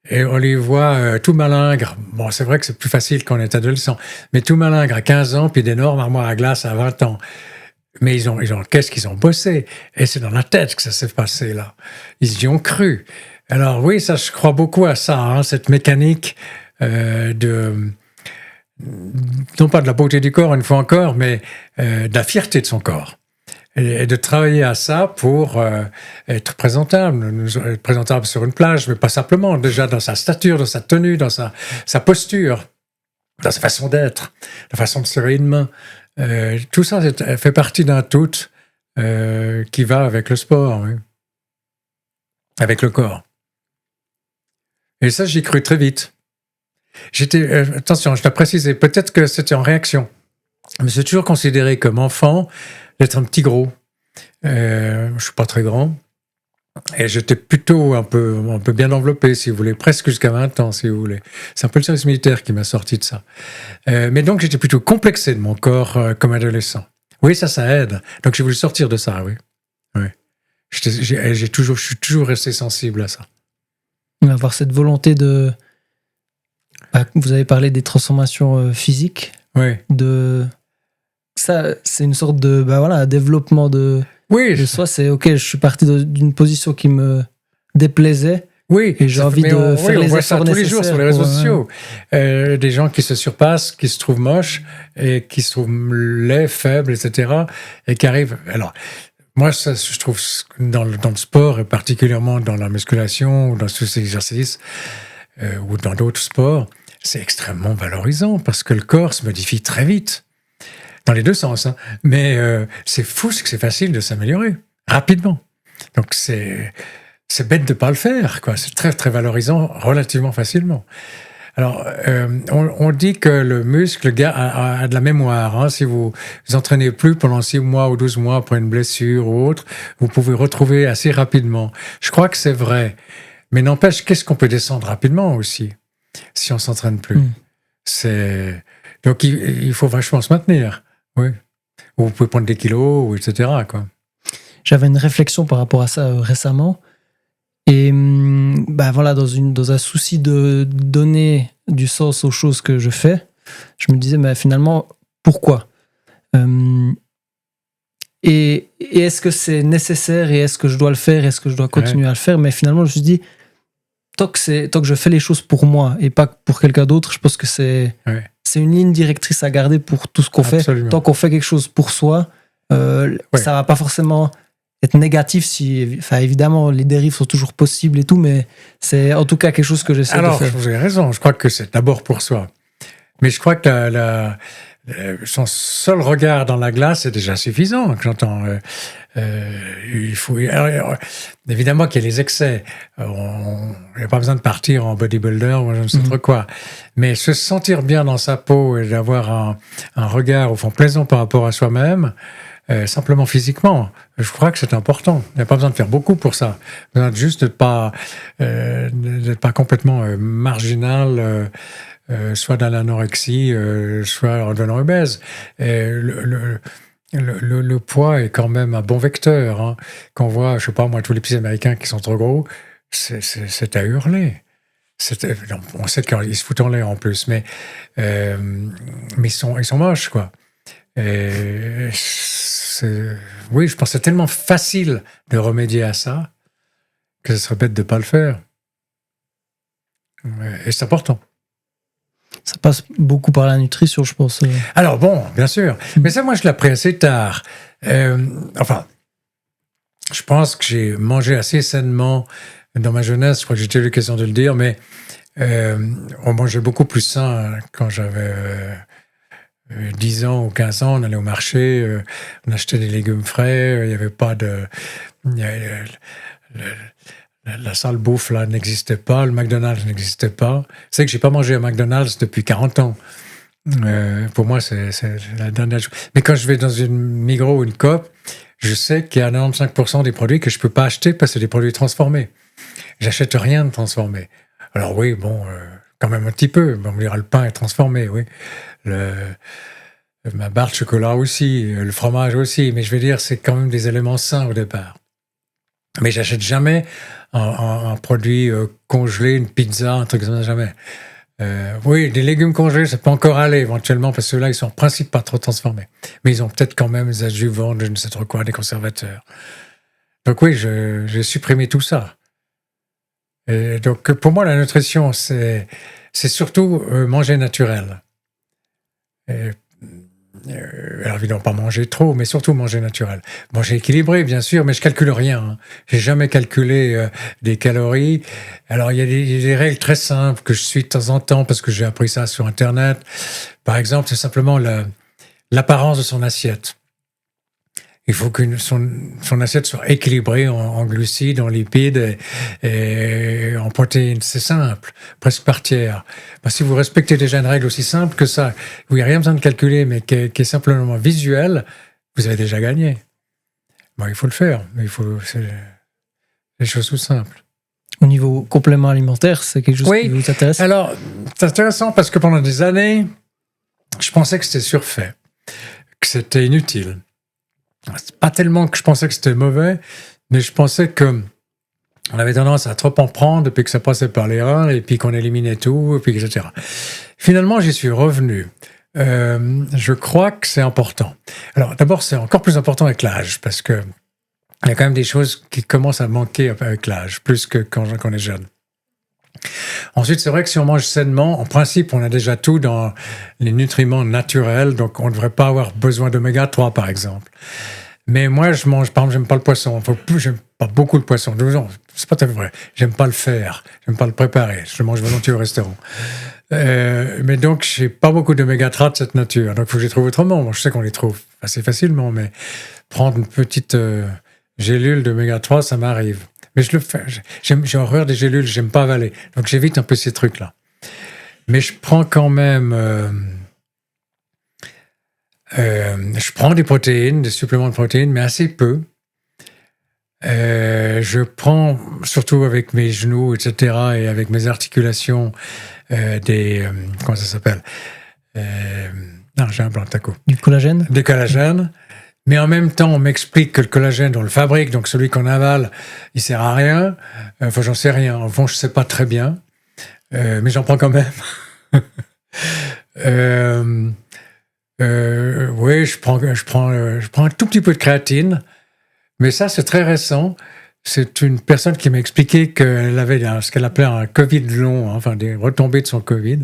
Et on les voit tout malingres. Bon, c'est vrai que c'est plus facile quand on est adolescent, mais tout malingres à 15 ans, puis d'énormes armoires à glace à 20 ans. Mais qu'est-ce qu'ils ont bossé? Et c'est dans la tête que ça s'est passé, là. Ils y ont cru. Alors oui, ça, je crois beaucoup à ça, hein, cette mécanique non pas de la beauté du corps, une fois encore, mais de la fierté de son corps. Et de travailler à ça pour être présentable sur une plage, mais pas simplement, déjà dans sa stature, dans sa tenue, dans sa posture, dans sa façon d'être, la façon de serrer une main. Tout ça fait partie d'un tout qui va avec le sport, oui. Avec le corps. Et ça, j'y cru très vite. Attention, je dois préciser, peut-être que c'était en réaction, mais c'est toujours considéré comme enfant d'être un petit gros. Je suis pas très grand. Et j'étais plutôt un peu bien enveloppé, si vous voulez, presque jusqu'à 20 ans, si vous voulez. C'est un peu le service militaire qui m'a sorti de ça. Mais donc, j'étais plutôt complexé de mon corps comme adolescent. Oui, ça aide. Donc, j'ai voulu sortir de ça, oui. Je suis toujours resté sensible à ça. Avoir cette volonté de... vous avez parlé des transformations physiques. Oui. Ça, c'est une sorte de développement de soi. C'est OK, je suis parti d'une position qui me déplaisait. Oui, et j'ai envie de faire les efforts nécessaires. On voit ça tous les jours sur les réseaux sociaux. Des gens qui se surpassent, qui se trouvent moches, et qui se trouvent laids, faibles, etc. Et qui arrivent... Alors, moi, ça, je trouve, dans le sport, et particulièrement dans la musculation, ou dans tous ces exercices, ou dans d'autres sports, c'est extrêmement valorisant, parce que le corps se modifie très vite. Dans les deux sens, hein. Mais c'est fou que c'est facile de s'améliorer, rapidement. Donc c'est bête de ne pas le faire, quoi. C'est très, très valorisant, relativement facilement. Alors, on dit que le muscle a de la mémoire. Hein. Si vous entraînez plus pendant 6 mois ou 12 mois après une blessure ou autre, vous pouvez retrouver assez rapidement. Je crois que c'est vrai. Mais n'empêche, qu'est-ce qu'on peut descendre rapidement aussi, si on s'entraîne plus? Donc, il faut vachement se maintenir. Oui. Ou vous pouvez prendre des kilos, ou etc., quoi. J'avais une réflexion par rapport à ça récemment. Et dans un souci de donner du sens aux choses que je fais, je me disais, finalement, pourquoi? Et est-ce que c'est nécessaire et est-ce que je dois le faire? Est-ce que je dois continuer à le faire? Mais finalement, je me suis dit, tant que je fais les choses pour moi et pas pour quelqu'un d'autre, je pense que c'est une ligne directrice à garder pour tout ce qu'on fait. Tant qu'on fait quelque chose pour soi, ça va pas forcément être négatif. Évidemment, les dérives sont toujours possibles et tout, mais c'est en tout cas quelque chose que j'essaie de faire. Alors, vous avez raison, je crois que c'est d'abord pour soi. Mais je crois que son seul regard dans la glace est déjà suffisant. J'entends. Il faut. Alors, évidemment qu'il y a les excès. Il n'y a pas besoin de partir en bodybuilder ou je ne sais trop quoi. Mais se sentir bien dans sa peau et d'avoir un regard au fond plaisant par rapport à soi-même, simplement physiquement, je crois que c'est important. Il n'y a pas besoin de faire beaucoup pour ça. Il y a besoin juste d'être pas complètement marginal. Soit dans l'anorexie, soit en devenant obèse. Et le poids est quand même un bon vecteur. Hein. Quand on voit, je sais pas moi, tous les petits Américains qui sont trop gros, c'est à hurler. On sait qu'ils se foutent en l'air en plus, mais ils sont moches, quoi. Et oui, je pense que c'est tellement facile de remédier à ça que ce serait bête de ne pas le faire. Et c'est important. Ça passe beaucoup par la nutrition, je pense. Alors bon, bien sûr. Mais ça, moi, je l'ai appris assez tard. Je pense que j'ai mangé assez sainement dans ma jeunesse. Je crois que j'ai eu l'occasion de le dire, mais on mangeait beaucoup plus sain quand j'avais 10 ans ou 15 ans. On allait au marché, on achetait des légumes frais. Il n'y avait pas de... la salle bouffe là n'existait pas, le McDonald's n'existait pas. C'est que j'ai pas mangé à McDonald's depuis 40 ans. Pour moi, c'est la dernière chose. Mais quand je vais dans une Migros ou une Coop, je sais qu'il y a 95% des produits que je peux pas acheter parce que c'est des produits transformés. J'achète rien de transformé. Alors oui, bon, quand même un petit peu. On me dira, le pain est transformé, oui. Ma barre de chocolat aussi, le fromage aussi. Mais je veux dire, c'est quand même des éléments sains au départ. Mais j'achète jamais un produit congelé, une pizza, un truc comme ça, jamais. Oui, des légumes congelés, ça peut encore aller éventuellement, parce que là, ils sont en principe pas trop transformés. Mais ils ont peut-être quand même des adjuvants, je ne sais trop quoi, des conservateurs. Donc oui, j'ai supprimé tout ça. Et donc pour moi, la nutrition, c'est surtout manger naturel. Alors évidemment, pas manger trop, mais surtout manger naturel. Manger équilibré, bien sûr, mais je calcule rien. Hein. J'ai jamais calculé des calories. Alors il y a des règles très simples que je suis de temps en temps parce que j'ai appris ça sur Internet. Par exemple, c'est simplement l'apparence de son assiette. Il faut que son assiette soit équilibrée en glucides, en lipides et en protéines. C'est simple, presque par tiers. Ben, si vous respectez déjà une règle aussi simple que ça, où il n'y a rien besoin de calculer, mais qui est simplement visuelle, vous avez déjà gagné. Bon, il faut le faire, mais c'est des choses tout simples. Au niveau complément alimentaire, c'est quelque chose qui vous intéresse? Alors, c'est intéressant parce que pendant des années, je pensais que c'était surfait, que c'était inutile. C'est pas tellement que je pensais que c'était mauvais, mais je pensais que on avait tendance à trop en prendre depuis que ça passait par les reins et puis qu'on éliminait tout, et puis etc. Finalement, j'y suis revenu. Je crois que c'est important. Alors, d'abord, c'est encore plus important avec l'âge, parce que il y a quand même des choses qui commencent à manquer avec l'âge, plus que quand on est jeune. Ensuite, c'est vrai que si on mange sainement, en principe, on a déjà tout dans les nutriments naturels, donc on ne devrait pas avoir besoin d'oméga 3, par exemple. Mais moi, par exemple, j'aime pas le poisson. J'aime pas beaucoup le poisson. Non, c'est pas tout à fait vrai. J'aime pas le faire. J'aime pas le préparer. Je le mange volontiers au restaurant. Mais donc, j'ai pas beaucoup d'oméga 3 de cette nature. Donc, il faut que je les trouve autrement. Bon, je sais qu'on les trouve assez facilement, mais prendre une petite gélule d'oméga 3, ça m'arrive. Mais je le fais. J'ai horreur des gélules, j'aime pas avaler. Donc j'évite un peu ces trucs-là. Mais je prends quand même... je prends des protéines, des suppléments de protéines, mais assez peu. Je prends, surtout avec mes genoux, etc., et avec mes articulations, comment ça s'appelle? Non, j'ai un blanc de coup. Du collagène? Du collagène. Mais en même temps, on m'explique que le collagène, on le fabrique, donc celui qu'on avale, il sert à rien. Enfin, j'en sais rien. En fond, je sais pas très bien. Mais j'en prends quand même. Oui, je prends un tout petit peu de créatine. Mais ça, c'est très récent. C'est une personne qui m'a expliqué qu'elle avait ce qu'elle appelait un Covid long, hein, enfin des retombées de son Covid.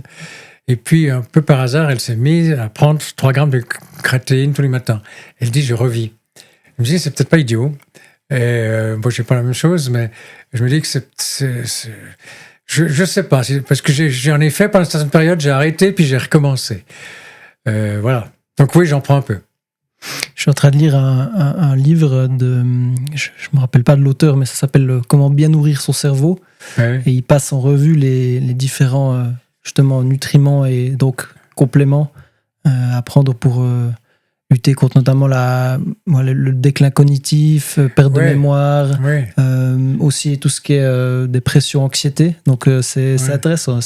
Et puis, un peu par hasard, elle s'est mise à prendre 3 grammes de créatine tous les matins. Elle dit, je revis. Je me dis, c'est peut-être pas idiot. Et bon, j'ai pas la même chose, mais je me dis que je sais pas. Parce que j'en ai fait pendant une certaine période, j'ai arrêté, puis j'ai recommencé. Voilà. Donc oui, j'en prends un peu. Je suis en train de lire un livre de... Je me rappelle pas de l'auteur, mais ça s'appelle « Comment bien nourrir son cerveau ». Ouais. Et il passe en revue les différents... justement nutriments et donc compléments à prendre pour lutter contre notamment le déclin cognitif, perte de mémoire, aussi tout ce qui est dépression, anxiété. Donc c'est intéressant.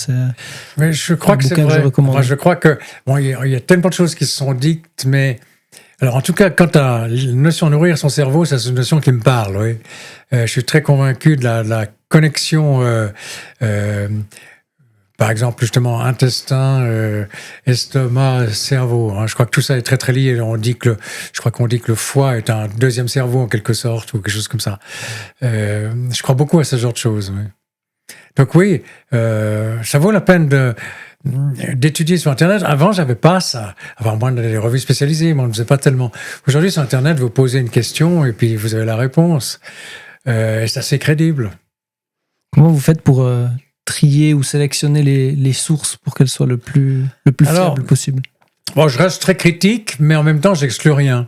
Mais je crois que c'est vrai. Enfin, je crois que bon, il y a tellement de choses qui se sont dites, mais alors en tout cas, quant à la notion de nourrir son cerveau, ça c'est une notion qui me parle. Oui. Je suis très convaincu de la connexion. Par exemple, justement, intestin, estomac, cerveau. Hein. Je crois que tout ça est très, très lié. Je crois qu'on dit que le foie est un deuxième cerveau, en quelque sorte, ou quelque chose comme ça. Je crois beaucoup à ce genre de choses. Oui. Donc oui, ça vaut la peine d'étudier sur Internet. Avant, j'avais pas ça. Avant, moi, dans les revues spécialisées, mais on ne faisait pas tellement. Aujourd'hui, sur Internet, vous posez une question et puis vous avez la réponse. Et c'est assez crédible. Comment vous faites pour... trier ou sélectionner les sources pour qu'elles soient le plus fiables possible? Bon, je reste très critique, mais en même temps, j'exclus rien.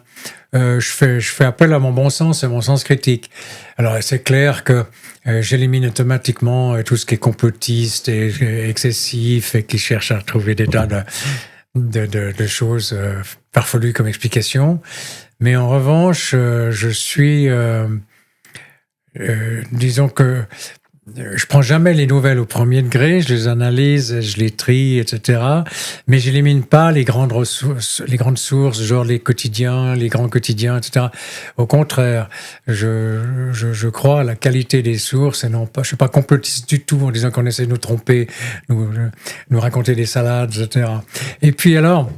je fais appel à mon bon sens et mon sens critique. Alors, c'est clair que j'élimine automatiquement tout ce qui est complotiste et excessif et qui cherche à trouver des tas de choses farfelues comme explication. Mais en revanche, je suis... disons que je prends jamais les nouvelles au premier degré, je les analyse, je les trie, etc. Mais j'élimine pas les grandes sources, genre les quotidiens, les grands quotidiens, etc. Au contraire, je crois à la qualité des sources et non pas, je suis pas complotiste du tout en disant qu'on essaie de nous tromper, nous raconter des salades, etc. Et puis alors,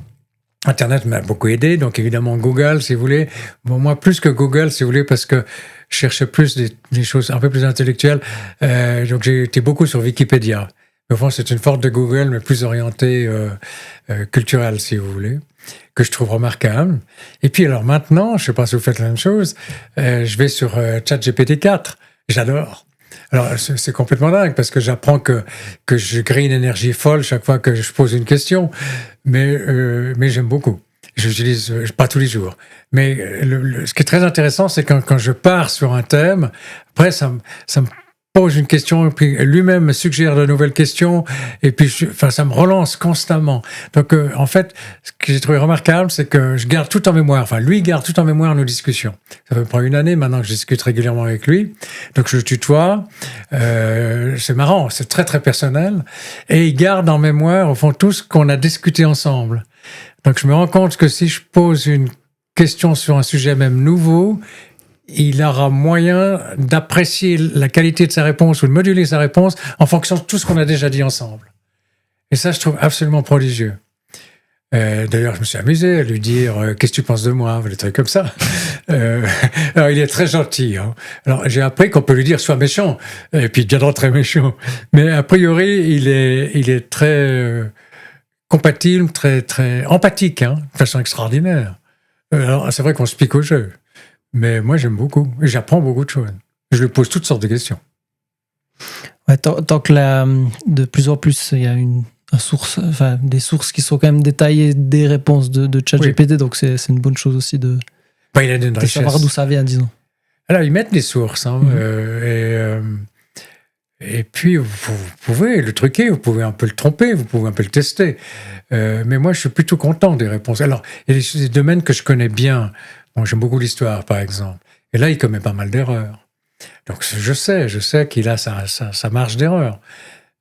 Internet m'a beaucoup aidé, donc évidemment Google, si vous voulez. Bon, moi, plus que Google, si vous voulez, parce que je cherchais plus des choses un peu plus intellectuelles. Donc j'ai été beaucoup sur Wikipédia. Au fond, c'est une forme de Google, mais plus orientée culturelle, si vous voulez, que je trouve remarquable. Et puis alors maintenant, je ne sais pas si vous faites la même chose, je vais sur ChatGPT 4. J'adore. Alors, c'est complètement dingue parce que j'apprends que je grille une énergie folle chaque fois que je pose une question, mais j'aime beaucoup. Je l'utilise pas tous les jours. Mais ce qui est très intéressant, c'est quand je pars sur un thème, après, ça me pose une question, et puis lui-même me suggère de nouvelles questions, et puis ça me relance constamment. Donc, en fait, ce que j'ai trouvé remarquable, c'est que je garde tout en mémoire. Enfin, lui garde tout en mémoire nos discussions. Ça fait près une année maintenant que je discute régulièrement avec lui. Donc, je le tutoie. C'est marrant, c'est très, très personnel. Et il garde en mémoire, au fond, tout ce qu'on a discuté ensemble. Donc, je me rends compte que si je pose une question sur un sujet même nouveau, il aura moyen d'apprécier la qualité de sa réponse ou de moduler sa réponse en fonction de tout ce qu'on a déjà dit ensemble. Et ça, je trouve absolument prodigieux. D'ailleurs, je me suis amusé à lui dire « Qu'est-ce que tu penses de moi ?» des trucs comme ça. Alors, il est très gentil. Hein. Alors, j'ai appris qu'on peut lui dire « Sois méchant », et puis il deviendra très méchant. Mais a priori, il est très compatible, très, très empathique, hein, de façon extraordinaire. Alors, c'est vrai qu'on se pique au jeu. Mais moi, j'aime beaucoup. Et j'apprends beaucoup de choses. Je lui pose toutes sortes de questions. Ouais, tant que de plus en plus, il y a des sources qui sont quand même détaillées des réponses de ChatGPT, oui. Donc c'est une bonne chose aussi de savoir d'où ça vient, disons. Alors, ils mettent des sources. Hein, et puis, vous pouvez le truquer, vous pouvez un peu le tromper, vous pouvez un peu le tester. Mais moi, je suis plutôt content des réponses. Alors, il y a des domaines que je connais bien. Bon, j'aime beaucoup l'histoire, par exemple. Et là, il commet pas mal d'erreurs. Donc, je sais qu'il a sa marge d'erreur.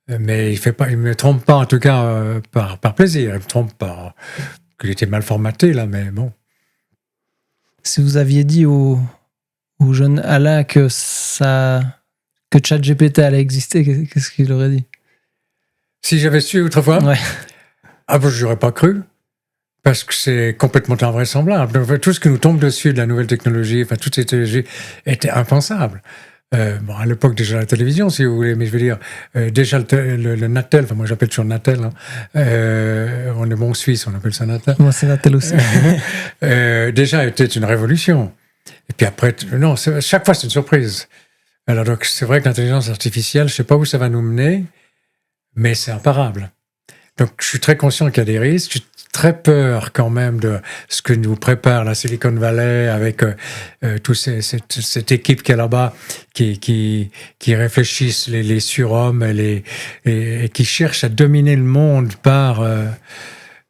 Mais il me trompe pas, en tout cas, par plaisir. Il me trompe pas. Qu'il était mal formaté, là, mais bon. Si vous aviez dit au jeune Alain que ChatGPT allait exister, qu'est-ce qu'il aurait dit? Si j'avais su autrefois? Ouais. Ah, bon, je n'aurais pas cru. Parce que c'est complètement invraisemblable. Tout ce qui nous tombe dessus de la nouvelle technologie, enfin, toute cette technologie était impensable. Bon, à l'époque, déjà la télévision, si vous voulez, mais je veux dire, déjà le Natel, enfin, moi j'appelle toujours Natel, hein, on est bon Suisse, on appelle ça Natel. Moi, c'est Natel aussi. Déjà, était une révolution. Et puis après, non, chaque fois, c'est une surprise. Alors, donc, c'est vrai que l'intelligence artificielle, je ne sais pas où ça va nous mener, mais c'est imparable. Donc, je suis très conscient qu'il y a des risques. Je suis très peur quand même de ce que nous prépare la Silicon Valley avec toute cette équipe qui est là-bas, qui réfléchissent les surhommes et qui cherchent à dominer le monde par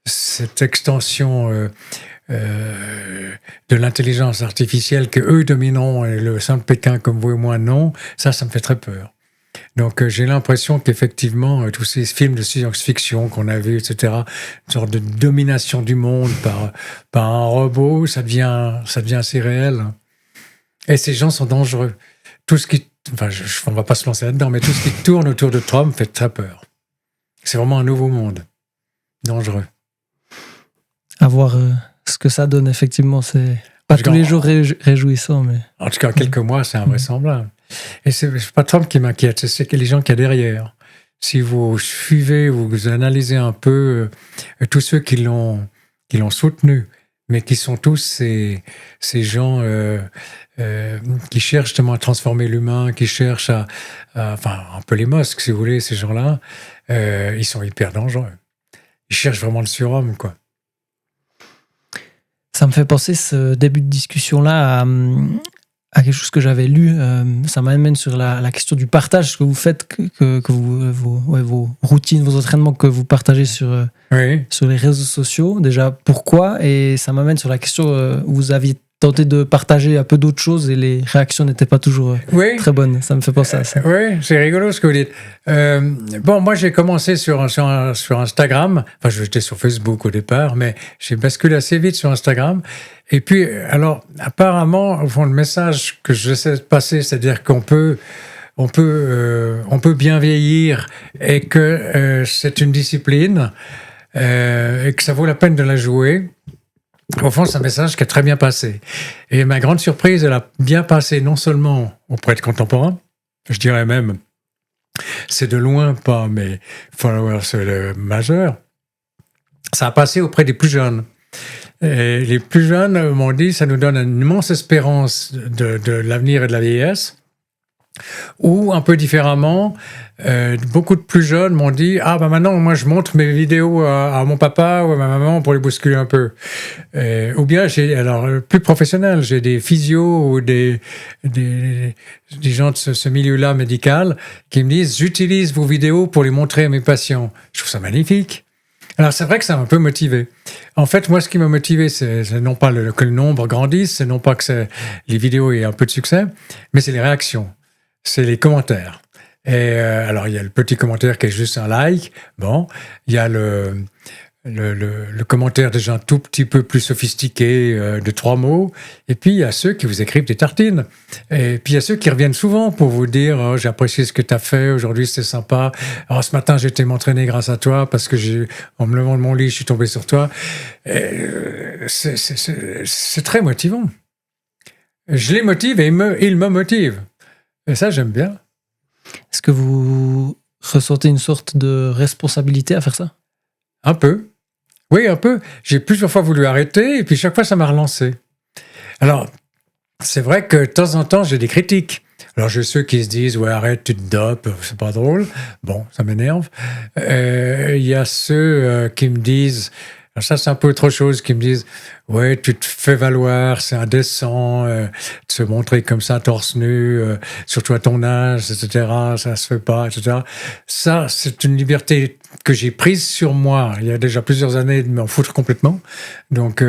cette extension de l'intelligence artificielle que eux domineront et le simple Pékin comme vous et moi non. Ça me fait très peur. Donc, j'ai l'impression qu'effectivement, tous ces films de science-fiction qu'on a vus, etc., une sorte de domination du monde par un robot, ça devient assez réel. Et ces gens sont dangereux. Tout ce qui... Enfin, on ne va pas se lancer là-dedans, mais tout ce qui tourne autour de Trump fait très peur. C'est vraiment un nouveau monde. Dangereux. À voir ce que ça donne, effectivement. C'est pas tous les jours réjouissant, mais... En tout cas, quelques mois, c'est invraisemblable. Et c'est pas Trump qui m'inquiète, c'est les gens qu'il y a derrière. Si vous suivez, vous analysez un peu tous ceux qui l'ont soutenu, mais qui sont tous ces gens qui cherchent justement à transformer l'humain, qui cherchent enfin, un peu les Musk, si vous voulez, ces gens-là, ils sont hyper dangereux. Ils cherchent vraiment le surhomme, quoi. Ça me fait penser, ce début de discussion-là, à quelque chose que j'avais lu. Ça m'amène sur la question du partage, ce que vous faites, que vos routines, vos entraînements que vous partagez sur les réseaux sociaux. Déjà, pourquoi? Et ça m'amène sur la question où vous aviez tenté de partager un peu d'autres choses et les réactions n'étaient pas toujours très bonnes. Ça me fait penser à ça. Oui, c'est rigolo ce que vous dites. Bon, moi j'ai commencé sur Instagram. Enfin, j'étais sur Facebook au départ, mais j'ai basculé assez vite sur Instagram. Et puis, alors, apparemment, au fond, le message que j'essaie de passer, c'est-à-dire qu'on peut bien vieillir et que c'est une discipline et que ça vaut la peine de la jouer. Au fond, c'est un message qui a très bien passé. Et ma grande surprise, elle a bien passé non seulement auprès de contemporains, je dirais même, c'est de loin pas mes followers majeurs, ça a passé auprès des plus jeunes. Et les plus jeunes m'ont dit, ça nous donne une immense espérance de l'avenir et de la vieillesse. Ou un peu différemment, beaucoup de plus jeunes m'ont dit maintenant moi je montre mes vidéos à mon papa ou à ma maman pour les bousculer un peu. Ou bien plus professionnel, j'ai des physios ou des gens de ce milieu-là médical qui me disent j'utilise vos vidéos pour les montrer à mes patients. Je trouve ça magnifique. Alors c'est vrai que ça m'a un peu motivé. En fait, moi ce qui m'a motivé, c'est non pas que le nombre grandisse, c'est non pas que les vidéos aient un peu de succès, mais c'est les réactions. C'est les commentaires. Et alors, il y a le petit commentaire qui est juste un like. Bon, il y a le commentaire déjà un tout petit peu plus sophistiqué de 3 mots. Et puis, il y a ceux qui vous écrivent des tartines. Et puis, il y a ceux qui reviennent souvent pour vous dire « j'ai apprécié ce que tu as fait, aujourd'hui c'était sympa. Alors, ce matin, j'ai été m'entraîner grâce à toi parce que en me levant de mon lit, je suis tombé sur toi. » C'est très motivant. Je les motive et ils me motivent. Et ça, j'aime bien. Est-ce que vous ressentez une sorte de responsabilité à faire ça? Un peu. Oui, un peu. J'ai plusieurs fois voulu arrêter et puis chaque fois, ça m'a relancé. Alors, c'est vrai que de temps en temps, j'ai des critiques. Alors, j'ai ceux qui se disent « ouais, arrête, tu te dopes, c'est pas drôle ». Bon, ça m'énerve. Il y a ceux qui me disent... Alors ça, c'est un peu autre chose, qui me disent « ouais, tu te fais valoir, c'est indécent de se montrer comme ça, torse nu, surtout à ton âge, etc. Ça se fait pas, etc. » Ça, c'est une liberté que j'ai prise sur moi il y a déjà plusieurs années de m'en foutre complètement. Donc,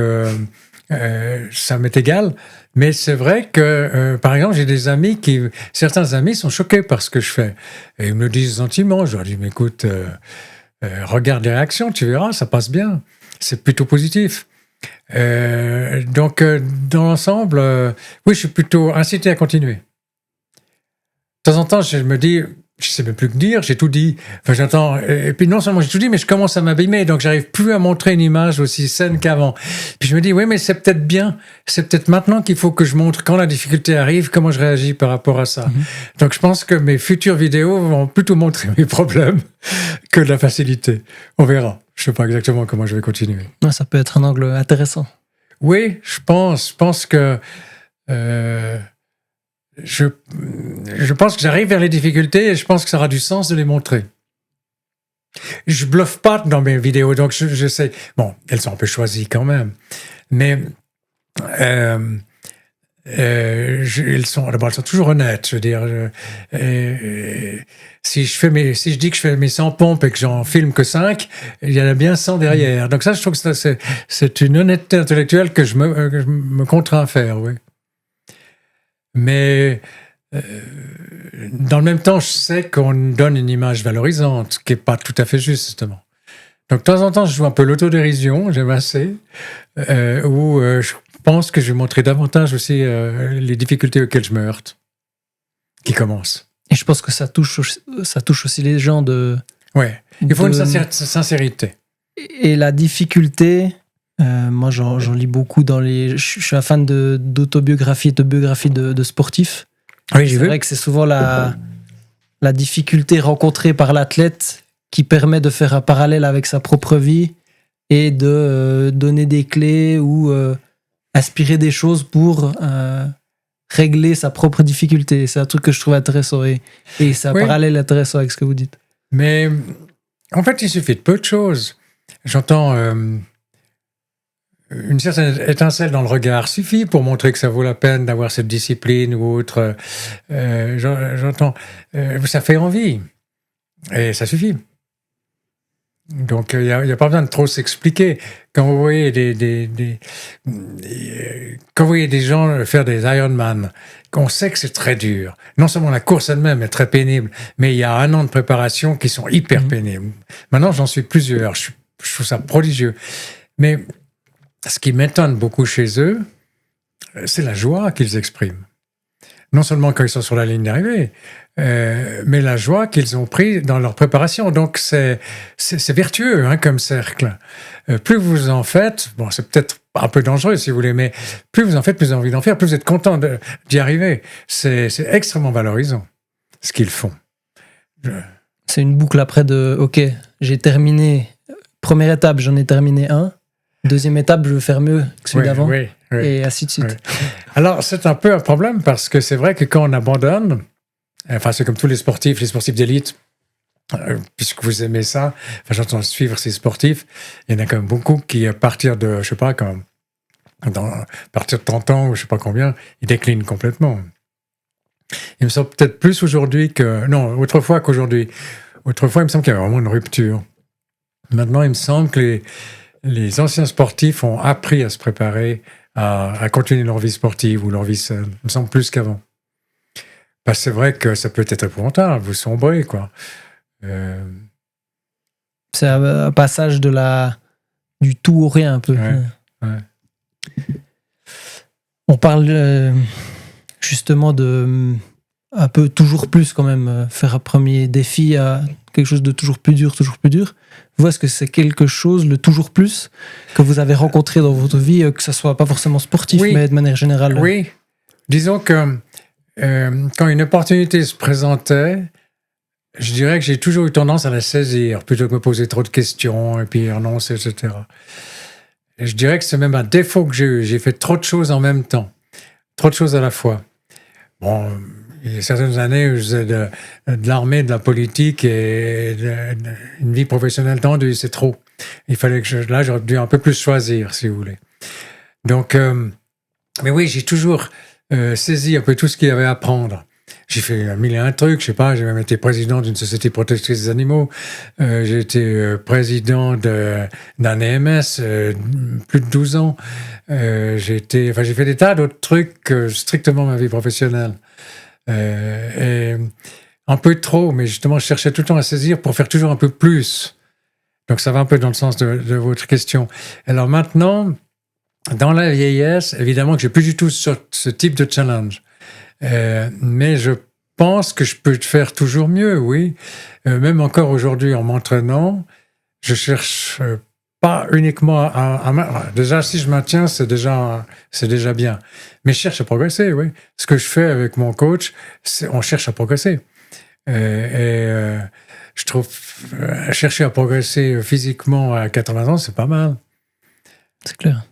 ça m'est égal. Mais c'est vrai que, par exemple, j'ai des amis certains amis sont choqués par ce que je fais. Et ils me le disent gentiment. Je leur dis « mais écoute, regarde les réactions, tu verras, ça passe bien. » C'est plutôt positif. Donc, dans l'ensemble, oui, je suis plutôt incité à continuer. De temps en temps, je me dis, je sais même plus que dire, j'ai tout dit. Enfin, j'entends. Et puis, non seulement j'ai tout dit, mais je commence à m'abîmer, donc j'arrive plus à montrer une image aussi saine qu'avant. Puis je me dis, oui, mais c'est peut-être bien. C'est peut-être maintenant qu'il faut que je montre, quand la difficulté arrive, comment je réagis par rapport à ça. Donc, je pense que mes futures vidéos vont plutôt montrer mes problèmes que de la facilité. On verra. Je ne sais pas exactement comment je vais continuer. Ça peut être un angle intéressant. Oui, je pense que je pense que j'arrive vers les difficultés et je pense que ça aura du sens de les montrer. Je bluffe pas dans mes vidéos, donc je sais. Bon, elles sont un peu choisies quand même, mais elles sont toujours honnêtes. Je veux dire, si je dis que je fais mes 100 pompes et que j'en filme que 5, il y en a bien 100 derrière. Donc ça, je trouve que c'est une honnêteté intellectuelle que je me contrains à faire, oui. Mais dans le même temps, je sais qu'on donne une image valorisante, qui n'est pas tout à fait juste, justement. Donc de temps en temps, je joue un peu l'autodérision, j'aime assez, où je pense que je vais montrer davantage aussi les difficultés auxquelles je me heurte, qui commencent. Et je pense que ça touche aussi les gens de... Ouais, il faut une sincérité. Et la difficulté, moi j'en lis beaucoup je suis un fan d'autobiographie et de biographie de sportifs. Oui, j'ai vu. C'est vrai que c'est souvent la difficulté rencontrée par l'athlète qui permet de faire un parallèle avec sa propre vie et de donner des clés ou aspirer des choses pour régler sa propre difficulté. C'est un truc que je trouve intéressant et c'est un parallèle intéressant avec ce que vous dites. Mais en fait, il suffit de peu de choses. J'entends une certaine étincelle dans le regard suffit pour montrer que ça vaut la peine d'avoir cette discipline ou autre. J'entends, ça fait envie. Et ça suffit. Donc, il n'y a pas besoin de trop s'expliquer. Quand vous voyez quand vous voyez des gens faire des Ironman, on sait que c'est très dur. Non seulement la course elle-même est très pénible, mais il y a 1 an de préparation qui sont hyper pénibles. Maintenant, j'en suis plusieurs. Je trouve ça prodigieux. Mais ce qui m'étonne beaucoup chez eux, c'est la joie qu'ils expriment. Non seulement quand ils sont sur la ligne d'arrivée, mais la joie qu'ils ont pris dans leur préparation. Donc, c'est vertueux comme cercle. Plus vous en faites, bon, c'est peut-être un peu dangereux si vous voulez, mais plus vous en faites, plus vous avez envie d'en faire, plus vous êtes content d'y arriver. C'est extrêmement valorisant, ce qu'ils font. C'est une boucle après de « Ok, j'ai terminé, première étape, j'en ai terminé 1. Deuxième étape, je veux faire mieux que celui d'avant. Oui. Et ainsi de suite. Oui. Alors, c'est un peu un problème parce que c'est vrai que quand on abandonne, enfin, c'est comme tous les sportifs d'élite, puisque vous aimez ça, enfin, j'entends suivre ces sportifs, il y en a quand même beaucoup qui, à partir de, je sais pas, à partir de 30 ans ou je sais pas combien, ils déclinent complètement. Il me semble peut-être plus aujourd'hui autrefois qu'aujourd'hui. Autrefois, il me semble qu'il y avait vraiment une rupture. Maintenant, il me semble que les anciens sportifs ont appris à se préparer à continuer leur vie sportive ou leur vie saine. Il me semble plus qu'avant. Parce que c'est vrai que ça peut être épouvantable, vous sombrez, quoi. C'est un passage du tout au rien, un peu. Ouais. On parle justement de un peu toujours plus, quand même, faire un premier défi à quelque chose de toujours plus dur. Vous, est-ce que c'est quelque chose, le toujours plus, que vous avez rencontré dans votre vie, que ça soit pas forcément sportif, mais de manière générale? Oui. Disons que quand une opportunité se présentait, je dirais que j'ai toujours eu tendance à la saisir, plutôt que me poser trop de questions et puis renoncer, etc. Et je dirais que c'est même un défaut que j'ai eu. J'ai fait trop de choses en même temps. Trop de choses à la fois. Bon, il y a certaines années où je faisais de l'armée, de la politique et une vie professionnelle tendue, c'est trop. Il fallait que j'aurais dû un peu plus choisir, si vous voulez. Donc, mais oui, j'ai toujours saisi un peu tout ce qu'il y avait à apprendre. J'ai fait 1001 trucs, je sais pas, j'ai même été président d'une société protectrice des animaux, j'ai été président d'un EMS plus de 12 ans, j'ai fait des tas d'autres trucs strictement ma vie professionnelle. Et un peu trop, mais justement, je cherchais tout le temps à saisir pour faire toujours un peu plus. Donc ça va un peu dans le sens de votre question. Alors maintenant, dans la vieillesse, évidemment que j'ai plus du tout ce type de challenge. Mais je pense que je peux faire toujours mieux, oui. Même encore aujourd'hui, en m'entraînant, je cherche pas uniquement déjà, si je maintiens, c'est déjà bien. Mais je cherche à progresser, oui. Ce que je fais avec mon coach, on cherche à progresser. Je trouve chercher à progresser physiquement à 80 ans, c'est pas mal. C'est clair.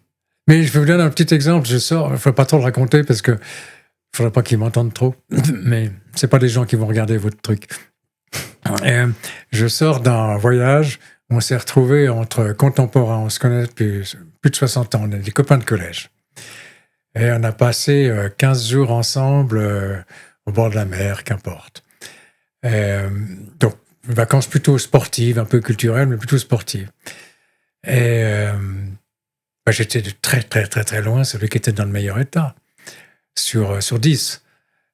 Mais je vais vous donner un petit exemple. Je sors, il ne faut pas trop le raconter parce que il ne faudrait pas qu'ils m'entendent trop, mais ce n'est pas des gens qui vont regarder votre truc. Je sors d'un voyage où on s'est retrouvés entre contemporains, on se connaît depuis plus de 60 ans, on est des copains de collège. Et on a passé 15 jours ensemble au bord de la mer, qu'importe. Donc, vacances plutôt sportives, un peu culturelles, mais plutôt sportives. Et j'étais de très, très, très, très loin celui qui était dans le meilleur état. Sur 10.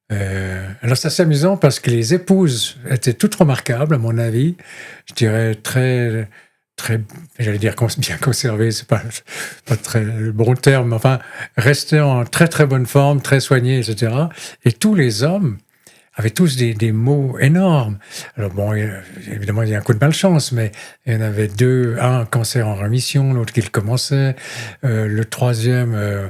Alors c'est assez amusant parce que les épouses étaient toutes remarquables, à mon avis. Je dirais très, très, j'allais dire bien conservées, c'est pas très le bon terme, mais enfin, restaient en très très bonne forme, très soignées, etc. Et tous les hommes avaient tous des maux énormes. Alors bon, évidemment, il y a un coup de malchance, mais il y en avait deux, un cancer en rémission, l'autre qui le commençait, le troisième,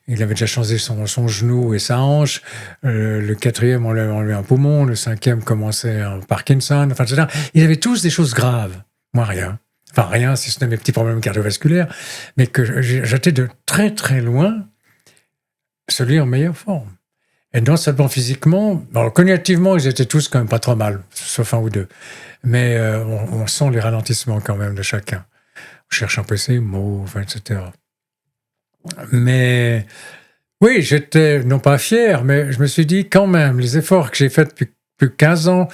il avait déjà changé son genou et sa hanche, le quatrième, on lui a enlevé un poumon, le cinquième commençait en Parkinson, enfin, etc. Ils avaient tous des choses graves. Moi, rien. Enfin, rien, si ce n'est mes petits problèmes cardiovasculaires, mais que j'étais de très, très loin celui en meilleure forme. Et non seulement physiquement, cognitivement, ils étaient tous quand même pas trop mal, sauf un ou deux. Mais on sent les ralentissements quand même de chacun. On cherche un peu ses mots, etc. Mais oui, j'étais non pas fier, mais je me suis dit quand même, les efforts que j'ai faits depuis plus de 15 ans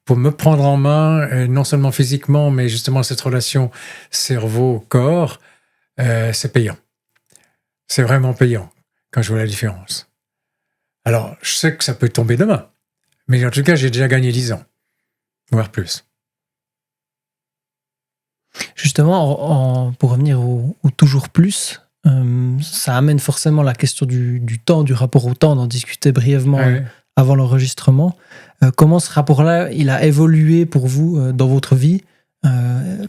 pour me prendre en main, et non seulement physiquement, mais justement cette relation cerveau-corps, c'est payant. C'est vraiment payant quand je vois la différence. Alors, je sais que ça peut tomber demain, mais en tout cas, j'ai déjà gagné 10 ans, voire plus. Justement, pour revenir au toujours plus, ça amène forcément la question du temps, du rapport au temps, d'en discuter brièvement Ouais. avant l'enregistrement. Comment ce rapport-là, il a évolué pour vous dans votre vie?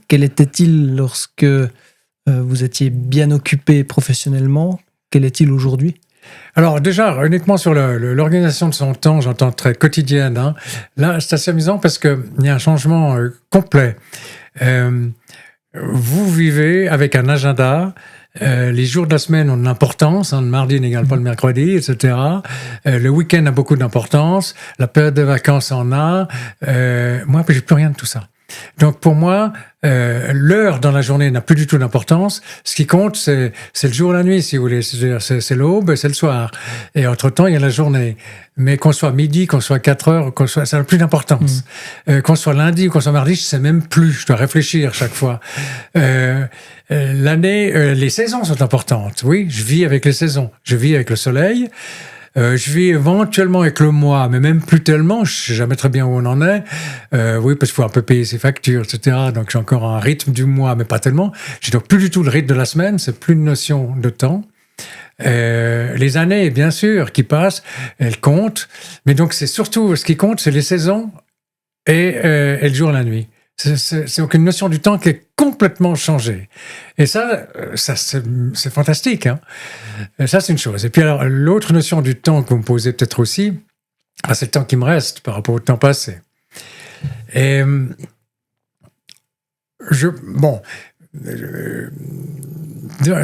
Quel était-il lorsque vous étiez bien occupé professionnellement? Quel est-il aujourd'hui? Alors déjà, uniquement sur l'organisation de son temps, j'entends très quotidienne. Hein. Là, c'est assez amusant parce qu'il y a un changement complet. Vous vivez avec un agenda. Les jours de la semaine ont de l'importance. Hein, le mardi n'égale pas le mercredi, etc. Le week-end a beaucoup d'importance. La période de vacances en a. Moi, j'ai plus rien de tout ça. Donc pour moi, l'heure dans la journée n'a plus du tout d'importance. Ce qui compte, c'est le jour et la nuit, si vous voulez. C'est l'aube et c'est le soir. Et entre-temps, il y a la journée. Mais qu'on soit midi, qu'on soit 4 heures, ça n'a plus d'importance. Qu'on soit lundi ou qu'on soit mardi, je sais même plus. Je dois réfléchir chaque fois. L'année, les saisons sont importantes. Oui, je vis avec les saisons. Je vis avec le soleil. Je vis éventuellement avec le mois, mais même plus tellement. Je sais jamais très bien où on en est. Oui, parce qu'il faut un peu payer ses factures, etc. Donc j'ai encore un rythme du mois, mais pas tellement. J'ai donc plus du tout le rythme de la semaine. C'est plus une notion de temps. Les années, bien sûr, qui passent, elles comptent. Mais donc c'est surtout ce qui compte, c'est les saisons et le jour et la nuit. C'est aucune notion du temps qui est complètement changée. Et ça c'est fantastique. Hein. Ça, c'est une chose. Et puis alors, l'autre notion du temps que vous me posez peut-être aussi, c'est le temps qui me reste par rapport au temps passé. Et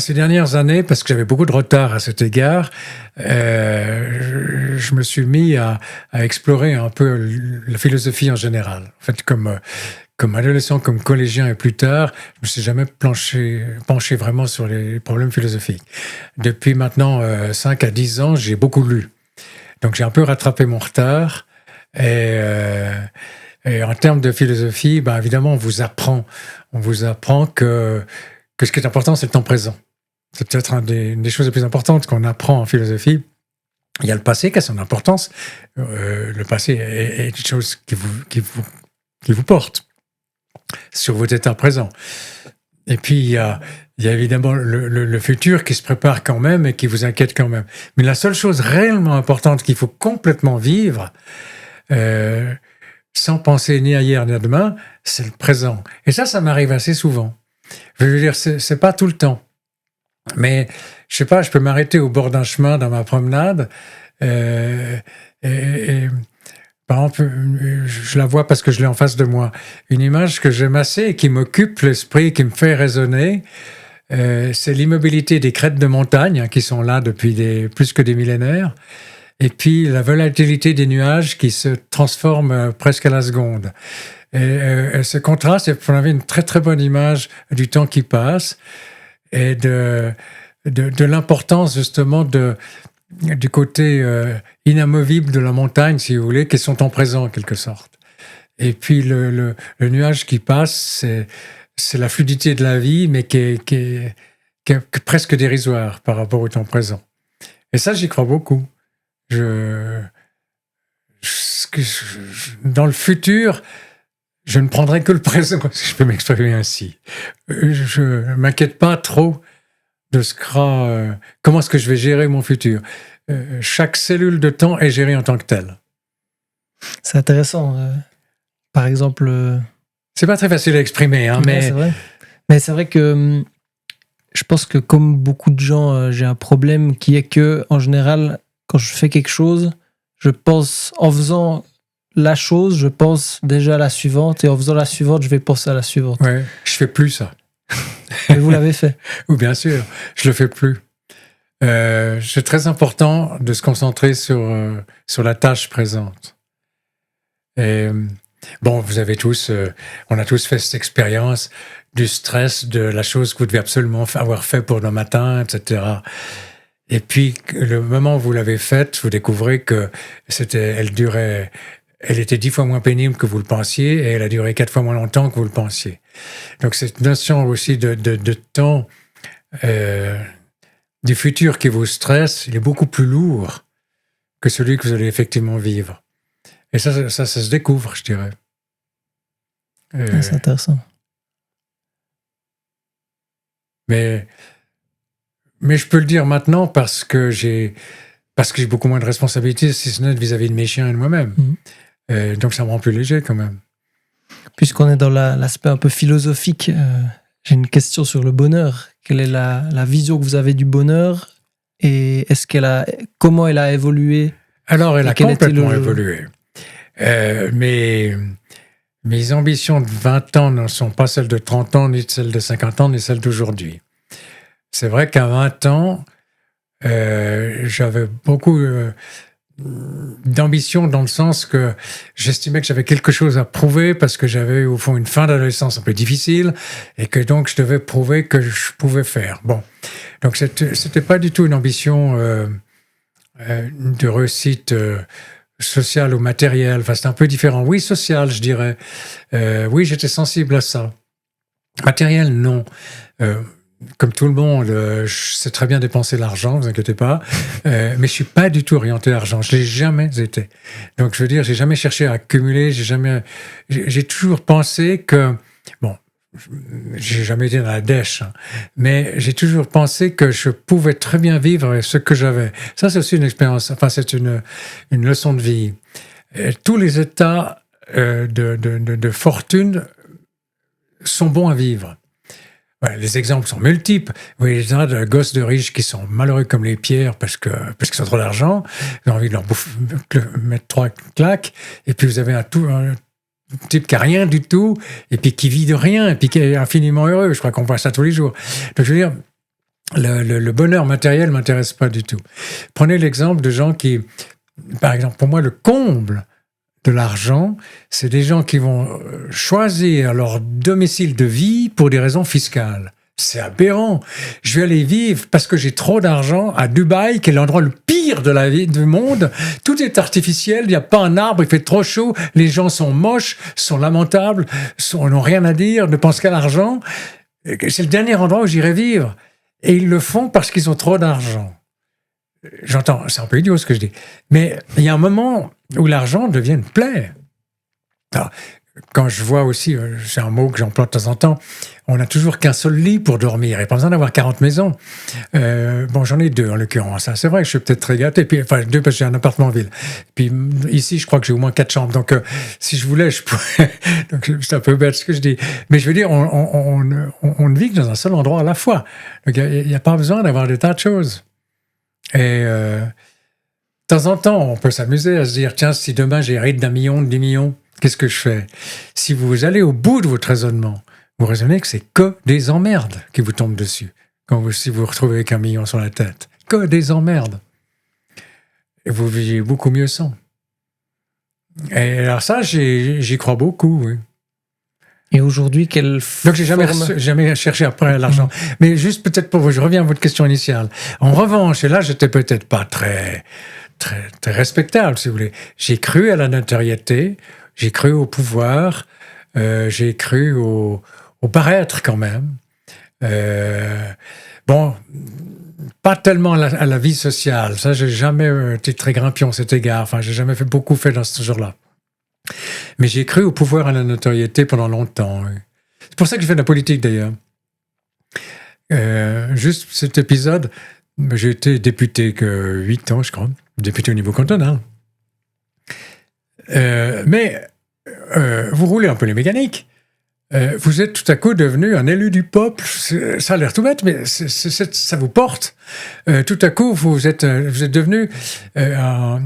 ces dernières années, parce que j'avais beaucoup de retard à cet égard, je me suis mis à explorer un peu la philosophie en général. En fait, comme adolescent, comme collégien et plus tard, je me suis jamais penché vraiment sur les problèmes philosophiques. Depuis maintenant 5 à 10 ans, j'ai beaucoup lu. Donc j'ai un peu rattrapé mon retard. Et en termes de philosophie, ben évidemment, on vous apprend que ce qui est important, c'est le temps présent. C'est peut-être une des choses les plus importantes qu'on apprend en philosophie. Il y a le passé qui a son importance. Le passé est une chose qui vous porte sur votre état présent. Et puis, il y a évidemment le futur qui se prépare quand même et qui vous inquiète quand même. Mais la seule chose réellement importante qu'il faut complètement vivre, sans penser ni à hier ni à demain, c'est le présent. Et ça m'arrive assez souvent. Je veux dire, c'est pas tout le temps. Mais, je sais pas, je peux m'arrêter au bord d'un chemin dans ma promenade et par exemple, je la vois parce que je l'ai en face de moi. Une image que j'aime assez et qui m'occupe l'esprit, qui me fait résonner, c'est l'immobilité des crêtes de montagne hein, qui sont là depuis plus que des millénaires, et puis la volatilité des nuages qui se transforment presque à la seconde. Et ce contraste est, pour une très très bonne image du temps qui passe et de l'importance justement du côté inamovible de la montagne, si vous voulez, qui sont en présent en quelque sorte. Et puis le nuage qui passe, c'est la fluidité de la vie, mais qui est presque dérisoire par rapport au temps présent. Et ça, j'y crois beaucoup. Dans le futur, je ne prendrai que le présent, si je peux m'exprimer ainsi. Je ne m'inquiète pas trop de comment est-ce que je vais gérer mon futur. Chaque cellule de temps est gérée en tant que telle. C'est intéressant. Par exemple... C'est pas très facile à exprimer, hein, mais... C'est vrai. Mais c'est vrai que je pense que comme beaucoup de gens, j'ai un problème qui est que, en général, quand je fais quelque chose, je pense, en faisant la chose, je pense déjà à la suivante, et en faisant la suivante, je vais penser à la suivante. Ouais, je fais plus ça. Mais vous l'avez fait. Oui, bien sûr, je le fais plus. C'est très important de se concentrer sur la tâche présente. Et Bon, on a tous fait cette expérience du stress, de la chose que vous devez absolument avoir fait pour le matin, etc. Et puis, le moment où vous l'avez faite, vous découvrez que elle était 10 fois moins pénible que vous le pensiez et elle a duré 4 fois moins longtemps que vous le pensiez. Donc, cette notion aussi de temps du futur qui vous stresse, il est beaucoup plus lourd que celui que vous allez effectivement vivre. Et ça se découvre, je dirais. C'est intéressant. Mais je peux le dire maintenant parce que j'ai beaucoup moins de responsabilités, si ce n'est vis-à-vis de mes chiens et de moi-même. Donc ça me rend plus léger quand même. Puisqu'on est dans l'aspect un peu philosophique, j'ai une question sur le bonheur. Quelle est la vision que vous avez du bonheur et comment elle a évolué? Alors elle a complètement évolué. Mes ambitions de 20 ans ne sont pas celles de 30 ans, ni celles de 50 ans, ni celles d'aujourd'hui. C'est vrai qu'à 20 ans, j'avais beaucoup d'ambition dans le sens que j'estimais que j'avais quelque chose à prouver parce que j'avais au fond une fin d'adolescence un peu difficile et que donc je devais prouver que je pouvais faire. Bon, donc c'était pas du tout une ambition de réussite sociale ou matérielle. Enfin, c'est un peu différent. Oui, social, je dirais. Oui, j'étais sensible à ça. Matériel, non. Comme tout le monde, je sais très bien dépenser l'argent, ne vous inquiétez pas, mais je suis pas du tout orienté argent. Je l'ai jamais été. Donc, je veux dire, j'ai jamais cherché à accumuler. J'ai toujours pensé que, bon, j'ai jamais été dans la dèche, hein, mais j'ai toujours pensé que je pouvais très bien vivre ce que j'avais. Ça, c'est aussi une expérience. Enfin, c'est une leçon de vie. Tous les états de fortune sont bons à vivre. Ouais, les exemples sont multiples. Vous voyez, il y a des gosses de riches qui sont malheureux comme les pierres parce qu'ils ont trop d'argent. Ils ont envie de leur mettre 3 claques. Et puis vous avez un type qui a rien du tout, et puis qui vit de rien, et puis qui est infiniment heureux. Je crois qu'on voit ça tous les jours. Donc je veux dire, le bonheur matériel m'intéresse pas du tout. Prenez l'exemple de gens qui, par exemple, pour moi, le comble de l'argent, c'est des gens qui vont choisir leur domicile de vie pour des raisons fiscales. C'est aberrant. Je vais aller vivre parce que j'ai trop d'argent à Dubaï, qui est l'endroit le pire de la vie du monde. Tout est artificiel, il n'y a pas un arbre, il fait trop chaud, les gens sont moches, sont lamentables, n'ont rien à dire, ne pensent qu'à l'argent. C'est le dernier endroit où j'irai vivre. Et ils le font parce qu'ils ont trop d'argent. J'entends, c'est un peu idiot ce que je dis. Mais il y a un moment où l'argent devient une plaie. Alors, quand je vois aussi, c'est un mot que j'emploie de temps en temps, on n'a toujours qu'un seul lit pour dormir. Il n'y a pas besoin d'avoir 40 maisons. Bon, j'en ai 2 en l'occurrence. C'est vrai que je suis peut-être très gâté. Puis, enfin, 2 parce que j'ai un appartement en ville. Puis ici, je crois que j'ai au moins 4 chambres. Donc, si je voulais, je pourrais. Donc, c'est un peu bête ce que je dis. Mais je veux dire, on ne vit que dans un seul endroit à la fois. Donc, il n'y a pas besoin d'avoir des tas de choses. Et de temps en temps, on peut s'amuser à se dire, tiens, si demain j'ai hérité d'1 million, de 10 millions, qu'est-ce que je fais? Si vous allez au bout de votre raisonnement, vous raisonnez que c'est que des emmerdes qui vous tombent dessus, si vous vous retrouvez avec 1 million sur la tête. Que des emmerdes. Et vous vivez beaucoup mieux sans. Et alors ça, j'y crois beaucoup, oui. Et aujourd'hui, Donc, j'ai jamais cherché après l'argent. Mais juste peut-être pour vous, je reviens à votre question initiale. En revanche, et là, j'étais peut-être pas très respectable, si vous voulez. J'ai cru à la notoriété, j'ai cru au pouvoir, j'ai cru au paraître quand même. Bon, pas tellement à la vie sociale. Ça, j'ai jamais été très grimpion à cet égard. Enfin, j'ai jamais beaucoup fait dans ce genre-là. Mais j'ai cru au pouvoir et à la notoriété pendant longtemps. Oui. C'est pour ça que je fais de la politique, d'ailleurs. Juste cet épisode, j'ai été député que 8 ans, je crois. Député au niveau cantonal. Mais vous roulez un peu les mécaniques. Vous êtes tout à coup devenu un élu du peuple. Ça a l'air tout bête, mais ça vous porte. Tout à coup, vous êtes devenu, en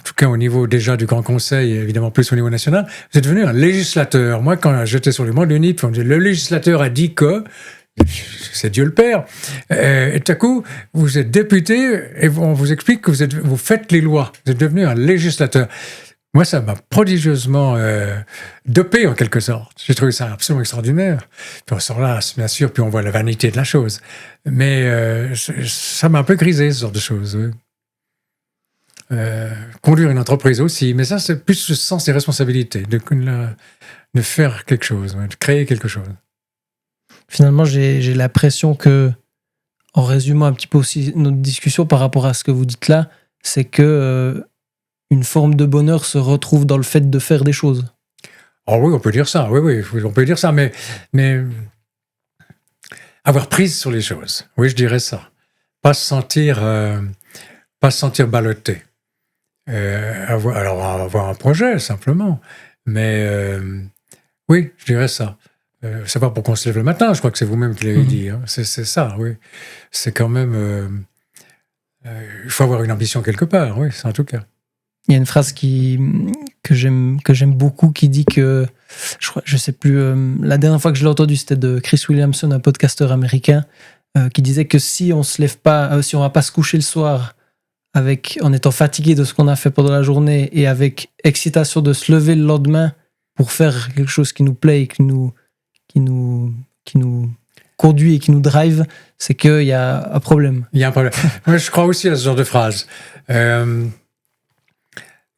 tout cas au niveau déjà du Grand Conseil, et évidemment plus au niveau national, vous êtes devenu un législateur. Moi, quand j'étais sur les bancs de l'UNIT, on me dit, le législateur a dit que, c'est Dieu le Père. Et tout à coup, vous êtes député et on vous explique que vous faites les lois. Vous êtes devenu un législateur. moi, ça m'a prodigieusement dopé, en quelque sorte. J'ai trouvé ça absolument extraordinaire. Puis on sort là, bien sûr, puis on voit la vanité de la chose. Mais ça m'a un peu grisé, ce genre de choses. Oui. Conduire une entreprise aussi, mais ça, c'est plus le sens des responsabilités, de faire quelque chose, de créer quelque chose. Finalement, j'ai l'impression que, en résumant un petit peu aussi notre discussion par rapport à ce que vous dites là, c'est que une forme de bonheur se retrouve dans le fait de faire des choses. Oh oui, on peut dire ça, oui, on peut dire ça, mais avoir prise sur les choses, oui, je dirais ça. Pas se sentir ballotté. Avoir un projet, simplement. Mais oui, je dirais ça. Savoir pourquoi on se lève le matin, je crois que c'est vous-même qui l'avez dit. Hein. C'est ça, oui. C'est quand même... il faut avoir une ambition quelque part, oui, c'est en tout cas. Il y a une phrase que j'aime beaucoup qui dit que, je sais plus, la dernière fois que je l'ai entendu, c'était de Chris Williamson, un podcasteur américain, qui disait que si on se lève pas, si on va pas se coucher le soir en étant fatigué de ce qu'on a fait pendant la journée et avec excitation de se lever le lendemain pour faire quelque chose qui nous plaît et qui nous conduit et qui nous drive, c'est qu'il y a un problème. Il y a un problème. Moi, je crois aussi à ce genre de phrase.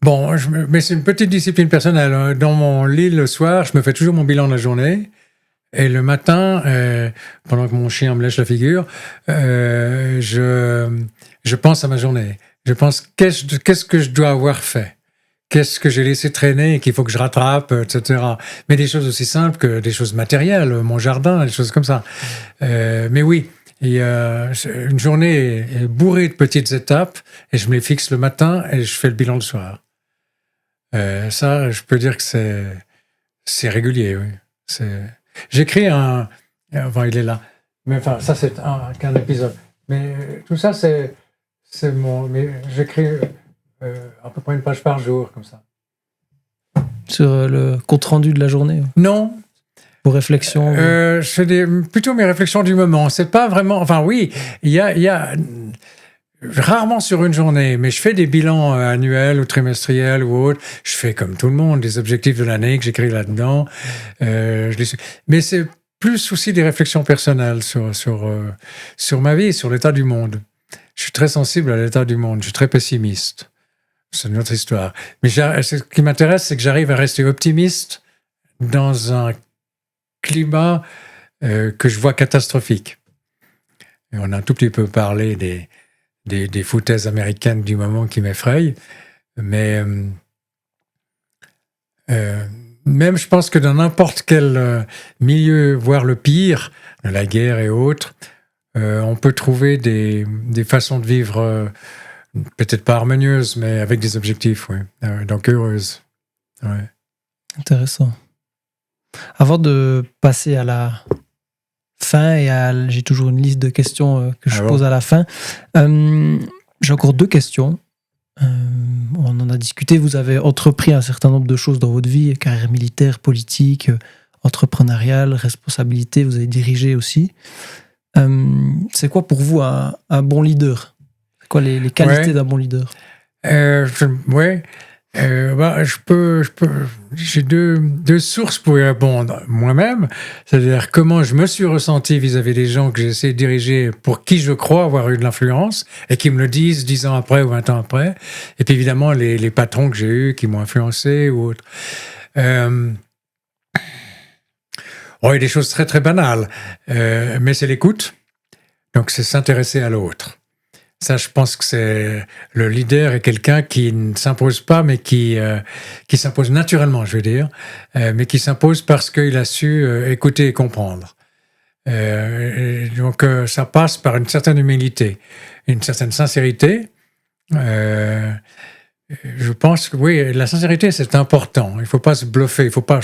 Mais c'est une petite discipline personnelle. Dans mon lit le soir, je me fais toujours mon bilan de la journée. Et le matin, pendant que mon chien me lèche la figure, je pense à ma journée. Je pense qu'est-ce que je dois avoir fait. Qu'est-ce que j'ai laissé traîner et qu'il faut que je rattrape, etc. Mais des choses aussi simples que des choses matérielles, mon jardin, des choses comme ça. Mais oui, une journée est bourrée de petites étapes et je me les fixe le matin et je fais le bilan le soir. Ça, je peux dire que c'est régulier, oui. J'écris enfin, il est là. Mais enfin, ça, c'est qu'un épisode. Mais tout ça, c'est mais j'écris à peu près une page par jour, comme ça. Sur le compte-rendu de la journée? Non. Vos réflexions? Je fais plutôt mes réflexions du moment. C'est pas vraiment... Enfin, oui, il y a rarement sur une journée, mais je fais des bilans annuels ou trimestriels ou autres. Je fais comme tout le monde, des objectifs de l'année que j'écris là-dedans. Mais c'est plus aussi des réflexions personnelles sur ma vie, sur l'état du monde. Je suis très sensible à l'état du monde. Je suis très pessimiste. C'est une autre histoire. Mais ce qui m'intéresse, c'est que j'arrive à rester optimiste dans un climat que je vois catastrophique. Et on a un tout petit peu parlé des foutaises américaines du moment qui m'effrayent. Mais même, je pense que dans n'importe quel milieu, voire le pire, de la guerre et autres, on peut trouver des façons de vivre, peut-être pas harmonieuses, mais avec des objectifs, oui. Donc heureuses. Ouais. Intéressant. Avant de passer à la fin, j'ai toujours une liste de questions que je pose à la fin. J'ai encore 2 questions. On en a discuté. Vous avez entrepris un certain nombre de choses dans votre vie, carrière militaire, politique, entrepreneuriale, responsabilité. Vous avez dirigé aussi. C'est quoi pour vous un bon leader? C'est quoi les qualités d'un bon leader? J'ai deux sources pour y répondre. Moi-même, c'est-à-dire comment je me suis ressenti vis-à-vis des gens que j'ai essayé de diriger, pour qui je crois avoir eu de l'influence, et qui me le disent 10 ans après ou 20 ans après. Et puis évidemment, les patrons que j'ai eus, qui m'ont influencé ou autres. Il y a des choses très très banales, mais c'est l'écoute. Donc c'est s'intéresser à l'autre. Ça, je pense que c'est le leader est quelqu'un qui ne s'impose pas, mais qui s'impose naturellement, je veux dire, mais qui s'impose parce qu'il a su écouter et comprendre. Donc ça passe par une certaine humilité, une certaine sincérité. Je pense que oui, la sincérité, c'est important. Il ne faut pas se bluffer, il ne faut pas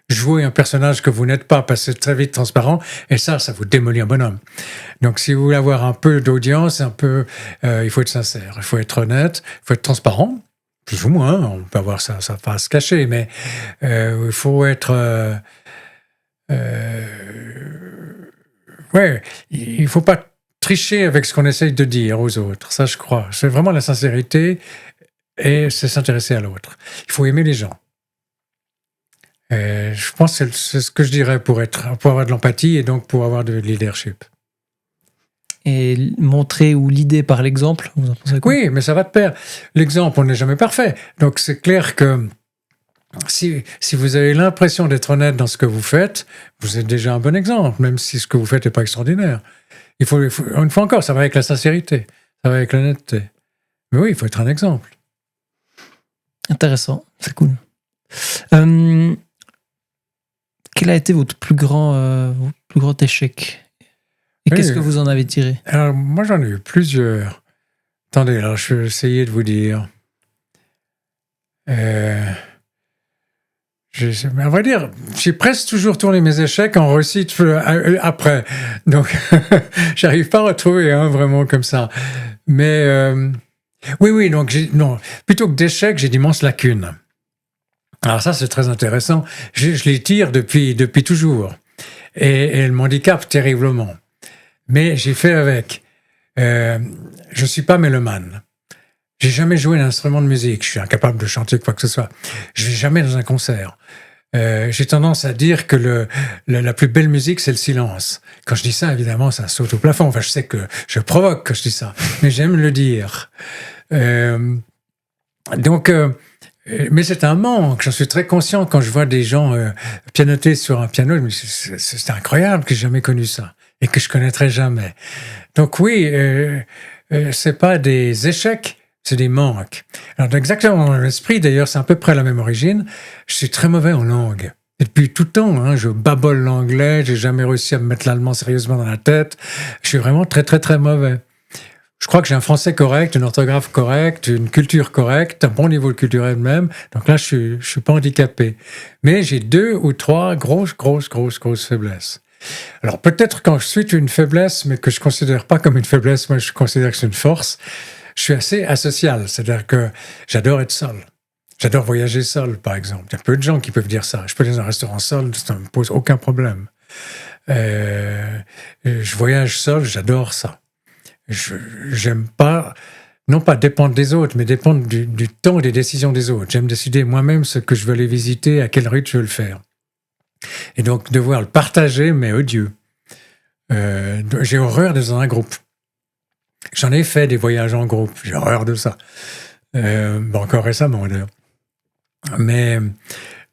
jouer un personnage que vous n'êtes pas, parce que c'est très vite transparent, et ça vous démolit un bonhomme. Donc si vous voulez avoir un peu d'audience, il faut être sincère, il faut être honnête, il faut être transparent, plus ou moins, on peut avoir sa face cachée, mais il faut être... il ne faut pas tricher avec ce qu'on essaye de dire aux autres, ça je crois. C'est vraiment la sincérité et c'est s'intéresser à l'autre. Il faut aimer les gens. Et je pense que c'est ce que je dirais pour avoir de l'empathie et donc pour avoir de leadership. Et montrer ou l'idée par l'exemple, vous en pensez quoi? Oui, mais ça va de pair. L'exemple, on n'est jamais parfait. Donc c'est clair que si vous avez l'impression d'être honnête dans ce que vous faites, vous êtes déjà un bon exemple, même si ce que vous faites n'est pas extraordinaire. Il faut, une fois encore, ça va avec la sincérité, ça va avec l'honnêteté. Mais oui, il faut être un exemple. Intéressant, c'est cool. Quel a été votre plus grand échec? Et Oui, qu'est-ce que vous en avez tiré? Alors, moi, j'en ai eu plusieurs. Attendez, alors je vais essayer de vous dire. À vrai dire, j'ai presque toujours tourné mes échecs en réussite après. Donc, j'arrive pas à retrouver vraiment comme ça. Mais oui, donc non, plutôt que d'échecs, j'ai d'immenses lacunes. Alors ça, c'est très intéressant. Je les tire depuis toujours. Et elles m'handicapent terriblement. Mais j'ai fait avec. Je suis pas mélomane. J'ai jamais joué un instrument de musique. Je suis incapable de chanter quoi que ce soit. Je vais jamais dans un concert. J'ai tendance à dire que la plus belle musique, c'est le silence. Quand je dis ça, évidemment, ça saute au plafond. Enfin, je sais que je provoque quand je dis ça, mais j'aime le dire. Mais c'est un manque. J'en suis très conscient quand je vois des gens pianoter sur un piano. Je me dis, c'est incroyable que j'ai jamais connu ça et que je connaîtrai jamais. Donc oui, c'est pas des échecs. C'est des manques. Alors, exactement dans l'esprit, d'ailleurs, c'est à peu près la même origine. Je suis très mauvais en langue. Et depuis tout le temps, je babole l'anglais, j'ai jamais réussi à me mettre l'allemand sérieusement dans la tête. Je suis vraiment très, très, très mauvais. Je crois que j'ai un français correct, une orthographe correcte, une culture correcte, un bon niveau culturel même. Donc là, je suis pas handicapé. Mais j'ai 2 ou 3 grosses faiblesses. Alors, peut-être quand je suis une faiblesse, mais que je considère pas comme une faiblesse, moi, je considère que c'est une force. Je suis assez asocial, c'est-à-dire que j'adore être seul. J'adore voyager seul, par exemple. Il y a peu de gens qui peuvent dire ça. Je peux aller dans un restaurant seul, ça ne me pose aucun problème. Je voyage seul, j'adore ça. J'aime pas, non pas dépendre des autres, mais dépendre du temps et des décisions des autres. J'aime décider moi-même ce que je veux aller visiter, à quel rythme je veux le faire. Et donc, devoir le partager, mais odieux. J'ai horreur d'être dans un groupe. J'en ai fait des voyages en groupe, j'ai horreur de ça. Encore récemment d'ailleurs. Mais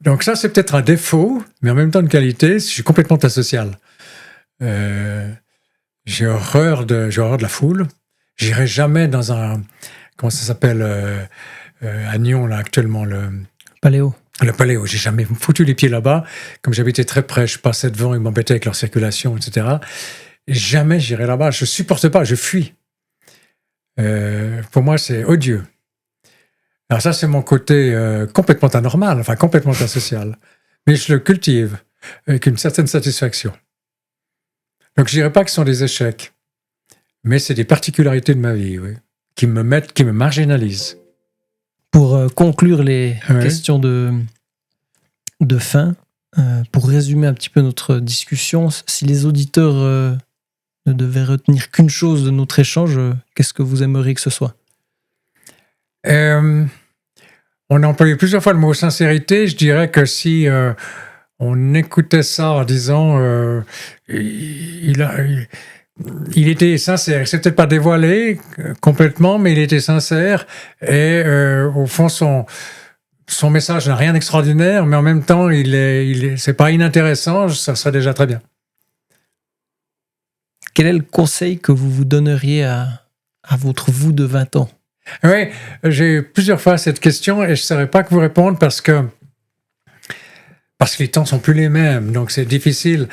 donc ça c'est peut-être un défaut, mais en même temps une qualité. Je suis complètement asocial. J'ai horreur de la foule. J'irai jamais dans un comment ça s'appelle à Nyon là actuellement le Paléo. Le Paléo. J'ai jamais foutu les pieds là-bas. Comme j'habitais très près, je passais devant, ils m'embêtaient avec leur circulation, etc. Jamais j'irai là-bas. Je supporte pas, je fuis. Pour moi, c'est odieux. Alors ça, c'est mon côté complètement anormal, enfin complètement asocial. Mais je le cultive avec une certaine satisfaction. Donc je dirais pas que ce sont des échecs, mais c'est des particularités de ma vie, oui, qui me marginalisent. Pour conclure les questions de fin, pour résumer un petit peu notre discussion, si les auditeurs ne devaient retenir qu'une chose de notre échange, qu'est-ce que vous aimeriez que ce soit? On a employé plusieurs fois le mot sincérité. Je dirais que si on écoutait ça en disant il était sincère. Il s'est peut-être pas dévoilé complètement, mais il était sincère. Et au fond, son message n'a rien d'extraordinaire, mais en même temps, c'est pas inintéressant. Ça serait déjà très bien. Quel est le conseil que vous donneriez à votre vous de 20 ans? Oui, j'ai eu plusieurs fois cette question et je ne saurais pas que vous répondre parce que les temps sont plus les mêmes, donc c'est difficile.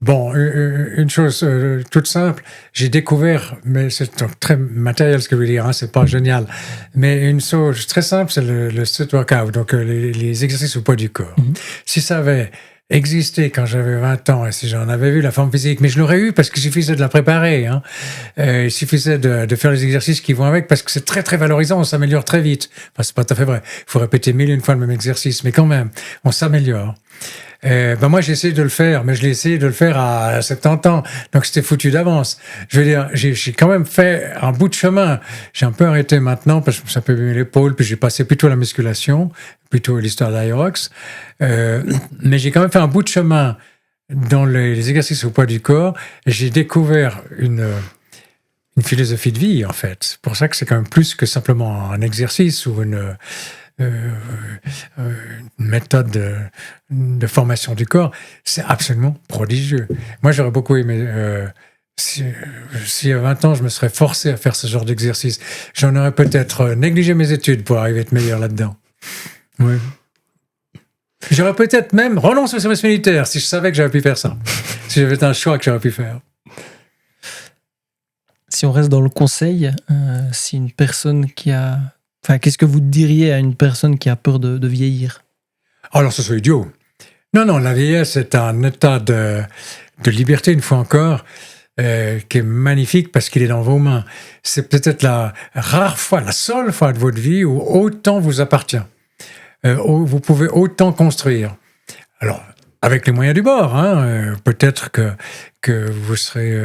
Bon, une chose toute simple, j'ai découvert, mais c'est très matériel ce que je veux dire, c'est pas génial, mais une chose très simple, c'est le street workout, donc les exercices au poids du corps. Mm-hmm. Si ça avait existé quand j'avais 20 ans et si j'en avais vu la forme physique, mais je l'aurais eu parce qu'il suffisait de la préparer, il suffisait de faire les exercices qui vont avec parce que c'est très très valorisant, on s'améliore très vite. Enfin, c'est pas tout à fait vrai, il faut répéter 1000 et une fois le même exercice, mais quand même, on s'améliore. Moi, j'ai essayé de le faire, mais je l'ai essayé de le faire à 70 ans, donc c'était foutu d'avance. Je veux dire, j'ai quand même fait un bout de chemin. J'ai un peu arrêté maintenant parce que ça peut m'aimer l'épaule, puis j'ai passé plutôt à la musculation, plutôt à l'histoire d'Aerox. Mais j'ai quand même fait un bout de chemin dans les exercices au poids du corps. Et j'ai découvert une philosophie de vie, en fait. C'est pour ça que c'est quand même plus que simplement un exercice ou une méthode de formation du corps. C'est absolument prodigieux. Moi, j'aurais beaucoup aimé... si à 20 ans, je me serais forcé à faire ce genre d'exercice, j'en aurais peut-être négligé mes études pour arriver à être meilleur là-dedans. Oui. J'aurais peut-être même renoncé au service militaire si je savais que j'avais pu faire ça. Si j'avais un choix que j'aurais pu faire. Si on reste dans le conseil, si une personne qui a... Enfin, qu'est-ce que vous diriez à une personne qui a peur de vieillir? Alors, ce serait idiot. Non, la vieillesse est un état de liberté, une fois encore, qui est magnifique parce qu'il est dans vos mains. C'est peut-être la rare fois, la seule fois de votre vie où autant vous appartient. Vous pouvez autant construire. Alors, avec les moyens du bord, peut-être que vous serez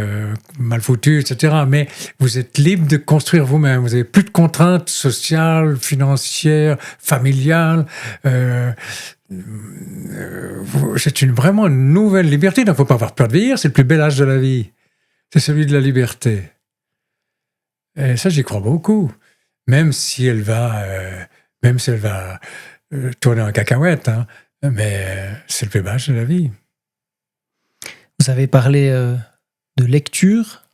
mal foutu, etc. Mais vous êtes libre de construire vous-même. Vous n'avez plus de contraintes sociales, financières, familiales. C'est vraiment une nouvelle liberté. Il ne faut pas avoir peur de vieillir. C'est le plus bel âge de la vie. C'est celui de la liberté. Et ça, j'y crois beaucoup. Même si elle va tourner en cacahuète, mais c'est le plus bas de la vie. Vous avez parlé de lecture.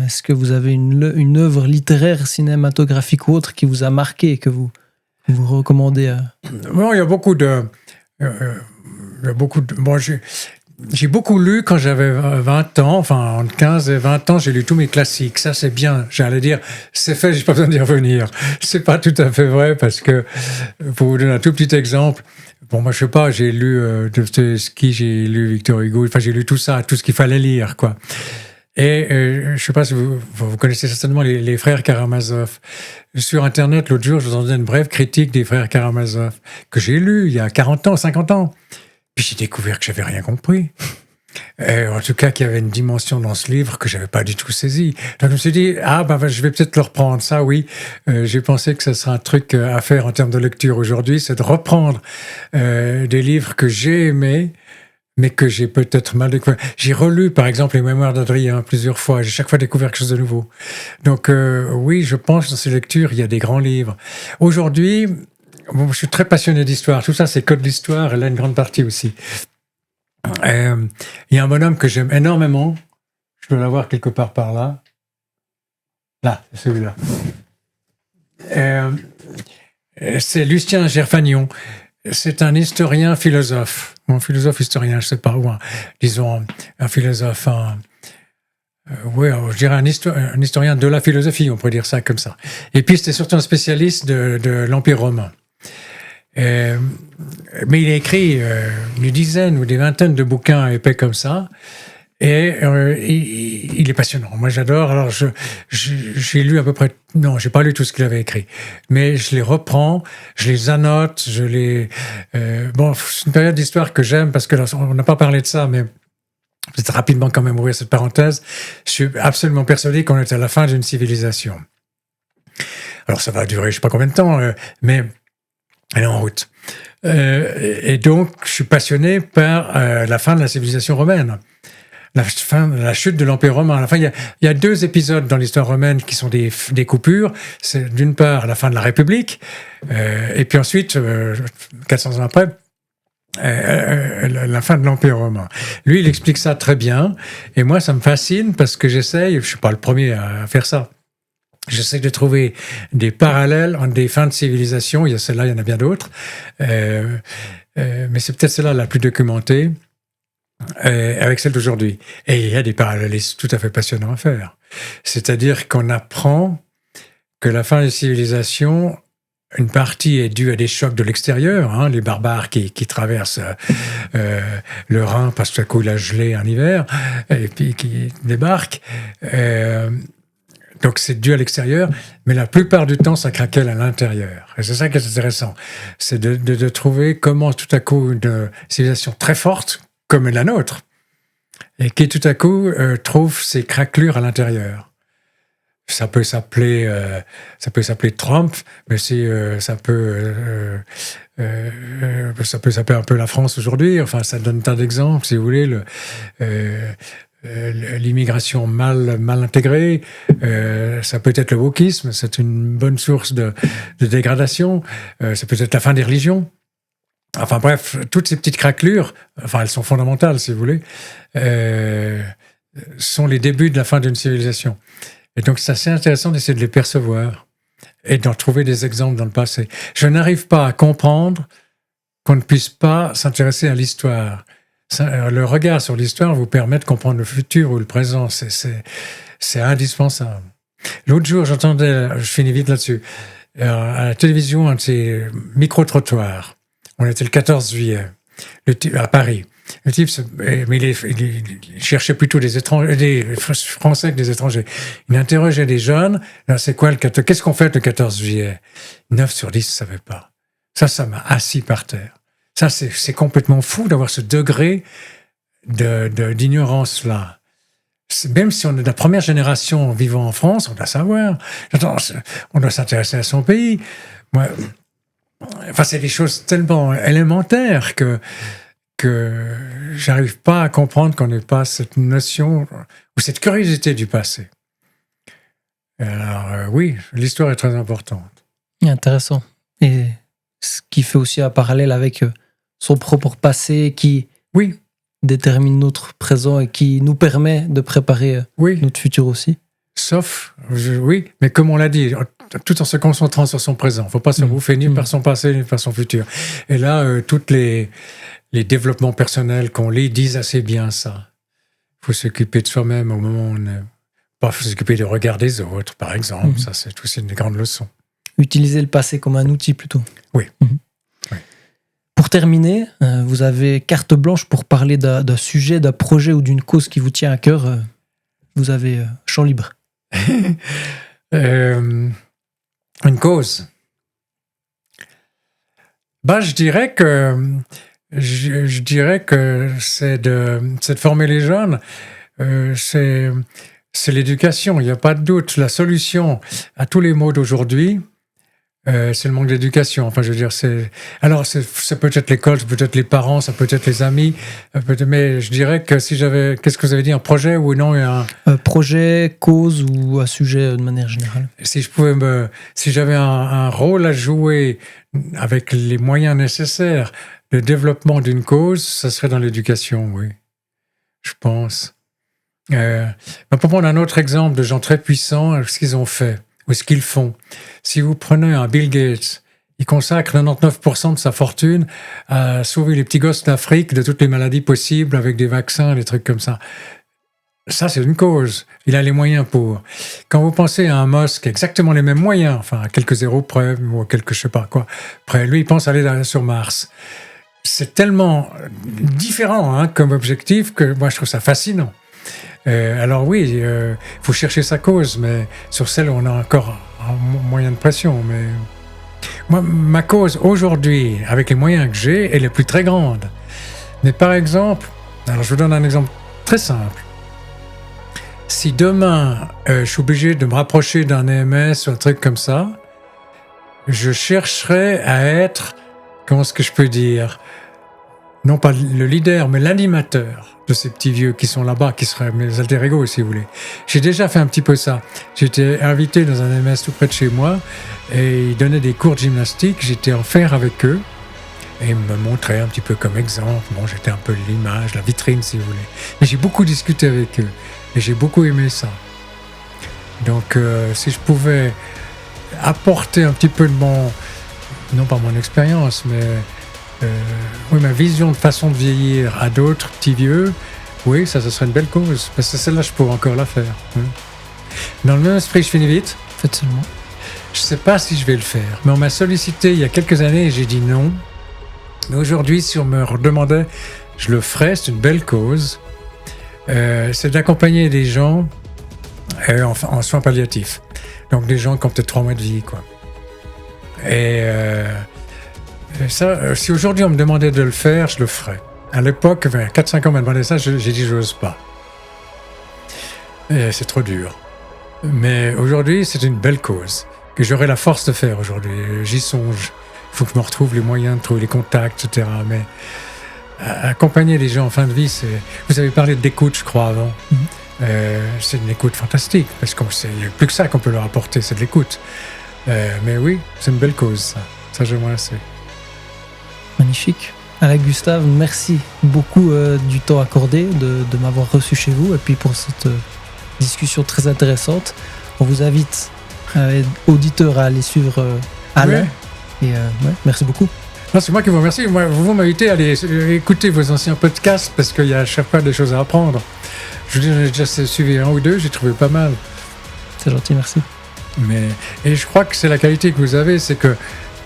Est-ce que vous avez une œuvre littéraire, cinématographique ou autre qui vous a marqué et que vous recommandez Bon, il y a beaucoup de... Bon, j'ai beaucoup lu quand j'avais 20 ans, enfin entre 15 et 20 ans, j'ai lu tous mes classiques. Ça, c'est bien. J'allais dire, c'est fait, j'ai pas besoin d'y revenir. C'est pas tout à fait vrai parce que, pour vous donner un tout petit exemple, bon, moi, je sais pas, j'ai lu Dostoïevski, j'ai lu Victor Hugo, enfin, j'ai lu tout ça, tout ce qu'il fallait lire, quoi. Et je sais pas si vous connaissez certainement les frères Karamazov. Sur Internet, l'autre jour, je vous en donne une brève critique des frères Karamazov que j'ai lu il y a 40 ans, 50 ans. Puis j'ai découvert que j'avais rien compris. En tout cas, qu'il y avait une dimension dans ce livre que j'avais pas du tout saisie. Donc je me suis dit, je vais peut-être le reprendre. Ça, oui. J'ai pensé que ça serait un truc à faire en termes de lecture aujourd'hui, c'est de reprendre des livres que j'ai aimés, mais que j'ai peut-être mal découvert. J'ai relu, par exemple, les Mémoires d'Adrien plusieurs fois. J'ai chaque fois découvert quelque chose de nouveau. Donc oui, je pense que dans ces lectures, il y a des grands livres. Aujourd'hui, bon, je suis très passionné d'histoire. Tout ça, c'est que de l'histoire, et là, une grande partie aussi. Il y a un bonhomme que j'aime énormément. Je dois l'avoir quelque part par là. Là, c'est celui-là. C'est Lucien Gerfagnon. C'est un historien philosophe. Bon, philosophe historien, je sais pas où. Disons, un philosophe, je dirais un historien de la philosophie, on pourrait dire ça comme ça. Et puis, c'était surtout un spécialiste de l'Empire romain. Mais il a écrit une dizaine ou des vingtaines de bouquins épais comme ça, et il est passionnant. Moi, j'adore. Alors, j'ai lu à peu près... Non, j'ai pas lu tout ce qu'il avait écrit, mais je les reprends, je les annote, bon, c'est une période d'histoire que j'aime, parce que là, on n'a pas parlé de ça, mais peut-être rapidement quand même ouvrir cette parenthèse. Je suis absolument persuadé qu'on est à la fin d'une civilisation. Alors, ça va durer je sais pas combien de temps, mais... Elle est en route. Et donc, je suis passionné par la fin de la civilisation romaine. La chute de l'Empire romain. À la fin, il y a 2 épisodes dans l'histoire romaine qui sont des coupures. C'est d'une part la fin de la République, et puis ensuite, 400 ans après, la fin de l'Empire romain. Lui, il explique ça très bien. Et moi, ça me fascine parce que j'essaye, je suis pas le premier à faire ça, j'essaie de trouver des parallèles entre des fins de civilisation. Il y a celle-là, il y en a bien d'autres. Mais c'est peut-être celle-là la plus documentée avec celle d'aujourd'hui. Et il y a des parallélismes tout à fait passionnants à faire. C'est-à-dire qu'on apprend que la fin des civilisations, une partie est due à des chocs de l'extérieur, les barbares qui traversent le Rhin parce que tout à coup il a gelé en hiver, et puis qui débarquent. Donc c'est dû à l'extérieur, mais la plupart du temps, ça craquelle à l'intérieur. Et c'est ça qui est intéressant. C'est de trouver comment tout à coup une civilisation très forte, comme la nôtre, et qui tout à coup trouve ses craquelures à l'intérieur. Ça peut s'appeler Trump, mais ça peut s'appeler un peu la France aujourd'hui. Enfin, ça donne tas d'exemples, si vous voulez. L'immigration mal intégrée, ça peut être le wokisme, c'est une bonne source de dégradation. Ça peut être la fin des religions. Enfin bref, toutes ces petites craquelures, enfin elles sont fondamentales, si vous voulez, sont les débuts de la fin d'une civilisation. Et donc, c'est assez intéressant d'essayer de les percevoir et d'en trouver des exemples dans le passé. Je n'arrive pas à comprendre qu'on ne puisse pas s'intéresser à l'histoire. Le regard sur l'histoire vous permet de comprendre le futur ou le présent. C'est indispensable. L'autre jour, je finis vite là-dessus, à la télévision, un de ces micro-trottoirs. On était le 14 juillet, à Paris. Le type, mais il cherchait plutôt des Français que des étrangers. Il interrogeait des jeunes. Là, c'est quoi qu'est-ce qu'on fait le 14 juillet 9 sur 10 ne savaient pas. Ça m'a assis par terre. Ça, c'est complètement fou d'avoir ce degré d'ignorance-là. Même si on est de la première génération vivant en France, on doit savoir. On doit s'intéresser à son pays. Enfin, c'est des choses tellement élémentaires que j'arrive pas à comprendre qu'on n'ait pas cette notion ou cette curiosité du passé. Alors, oui, l'histoire est très importante. Intéressant. Et ce qui fait aussi un parallèle avec son propre passé qui détermine notre présent et qui nous permet de préparer notre futur aussi. Sauf, mais comme on l'a dit, tout en se concentrant sur son présent. Il ne faut pas se bouffer ni par son passé ni par son futur. Et là, toutes les développements personnels qu'on lit disent assez bien ça. Il faut s'occuper de soi-même au moment où on est... Pas s'occuper du regard des autres, par exemple. Ça, c'est aussi une grande leçon. Utiliser le passé comme un outil, plutôt. Oui. Oui. Pour terminer, vous avez carte blanche pour parler d'un sujet, d'un projet ou d'une cause qui vous tient à cœur. Vous avez champ libre. Une cause. Je dirais que c'est de former les jeunes. C'est l'éducation, il n'y a pas de doute. La solution à tous les maux d'aujourd'hui, c'est le manque d'éducation. Enfin, je veux dire, ça peut être l'école, ça peut être les parents, ça peut être les amis. Mais je dirais que qu'est-ce que vous avez dit, un projet ou non un projet, cause ou un sujet de manière générale. Si j'avais un rôle à jouer avec les moyens nécessaires, le développement d'une cause, ça serait dans l'éducation, oui. Je pense. Pour prendre un autre exemple de gens très puissants, ce qu'ils ont fait. Ou ce qu'ils font. Si vous prenez un Bill Gates, il consacre 99% de sa fortune à sauver les petits gosses d'Afrique de toutes les maladies possibles avec des vaccins, des trucs comme ça. Ça, c'est une cause. Il a les moyens pour. Quand vous pensez à un Musk, exactement les mêmes moyens, enfin, à quelques zéros près, ou à quelques je sais pas quoi, près. Lui, il pense aller sur Mars. C'est tellement différent comme objectif que moi, je trouve ça fascinant. Alors oui, il faut chercher sa cause, mais sur celle où on a encore un moyen de pression. Mais moi, ma cause aujourd'hui, avec les moyens que j'ai, elle est plus très grande. Mais par exemple, alors je vous donne un exemple très simple. Si demain, je suis obligé de me rapprocher d'un EMS ou un truc comme ça, je chercherai à être, comment est-ce que je peux dire, non pas le leader, mais l'animateur de ces petits vieux qui sont là-bas, qui seraient mes alter ego, si vous voulez. J'ai déjà fait un petit peu ça. J'étais invité dans un MS tout près de chez moi, et ils donnaient des cours de gymnastique, j'étais en fer avec eux, et ils me montraient un petit peu comme exemple. Bon, j'étais un peu l'image, la vitrine, si vous voulez. Mais j'ai beaucoup discuté avec eux, et j'ai beaucoup aimé ça. Donc, si je pouvais apporter un petit peu de non pas mon expérience, mais ma vision de façon de vieillir à d'autres petits vieux, oui, ça serait une belle cause. Parce que celle-là, je pourrais encore la faire. Dans le même esprit, je finis vite. Faites seulement. Je ne sais pas si je vais le faire, mais on m'a sollicité il y a quelques années et j'ai dit non. Mais aujourd'hui, si on me redemandait, je le ferais, c'est une belle cause. C'est d'accompagner des gens en soins palliatifs. Donc des gens qui ont peut-être 3 mois de vie, quoi. Et ça, si aujourd'hui on me demandait de le faire, je le ferais. À l'époque, 4-5 ans m'a demandé ça, j'ai dit j'ose pas. Et c'est trop dur. Mais aujourd'hui, c'est une belle cause que j'aurai la force de faire aujourd'hui. J'y songe. Il faut que je me retrouve les moyens de trouver les contacts, etc. Mais accompagner les gens en fin de vie, c'est... Vous avez parlé d'écoute, je crois, avant. C'est une écoute fantastique, parce qu'il n'y a plus que ça qu'on peut leur apporter, c'est de l'écoute. Mais oui, c'est une belle cause, ça. Ça, j'aimerais assez. Magnifique. Alain Gustave, merci beaucoup du temps accordé, de m'avoir reçu chez vous, et puis pour cette discussion très intéressante. On vous invite, auditeurs, à aller suivre Alain. Ouais. Et merci beaucoup. Non, c'est moi qui vous remercie. Vous m'invitez à aller écouter vos anciens podcasts, parce qu'il y a à chaque fois des choses à apprendre. Je veux dire, j'ai déjà suivi 1 ou 2, j'ai trouvé pas mal. C'est gentil, merci. Et je crois que c'est la qualité que vous avez, c'est que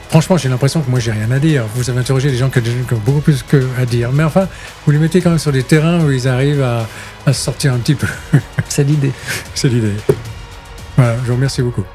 franchement, j'ai l'impression que moi, j'ai rien à dire. Vous avez interrogé des gens qui ont beaucoup plus à dire. Mais enfin, vous les mettez quand même sur des terrains où ils arrivent à se sortir un petit peu. C'est l'idée. C'est l'idée. Voilà, je vous remercie beaucoup.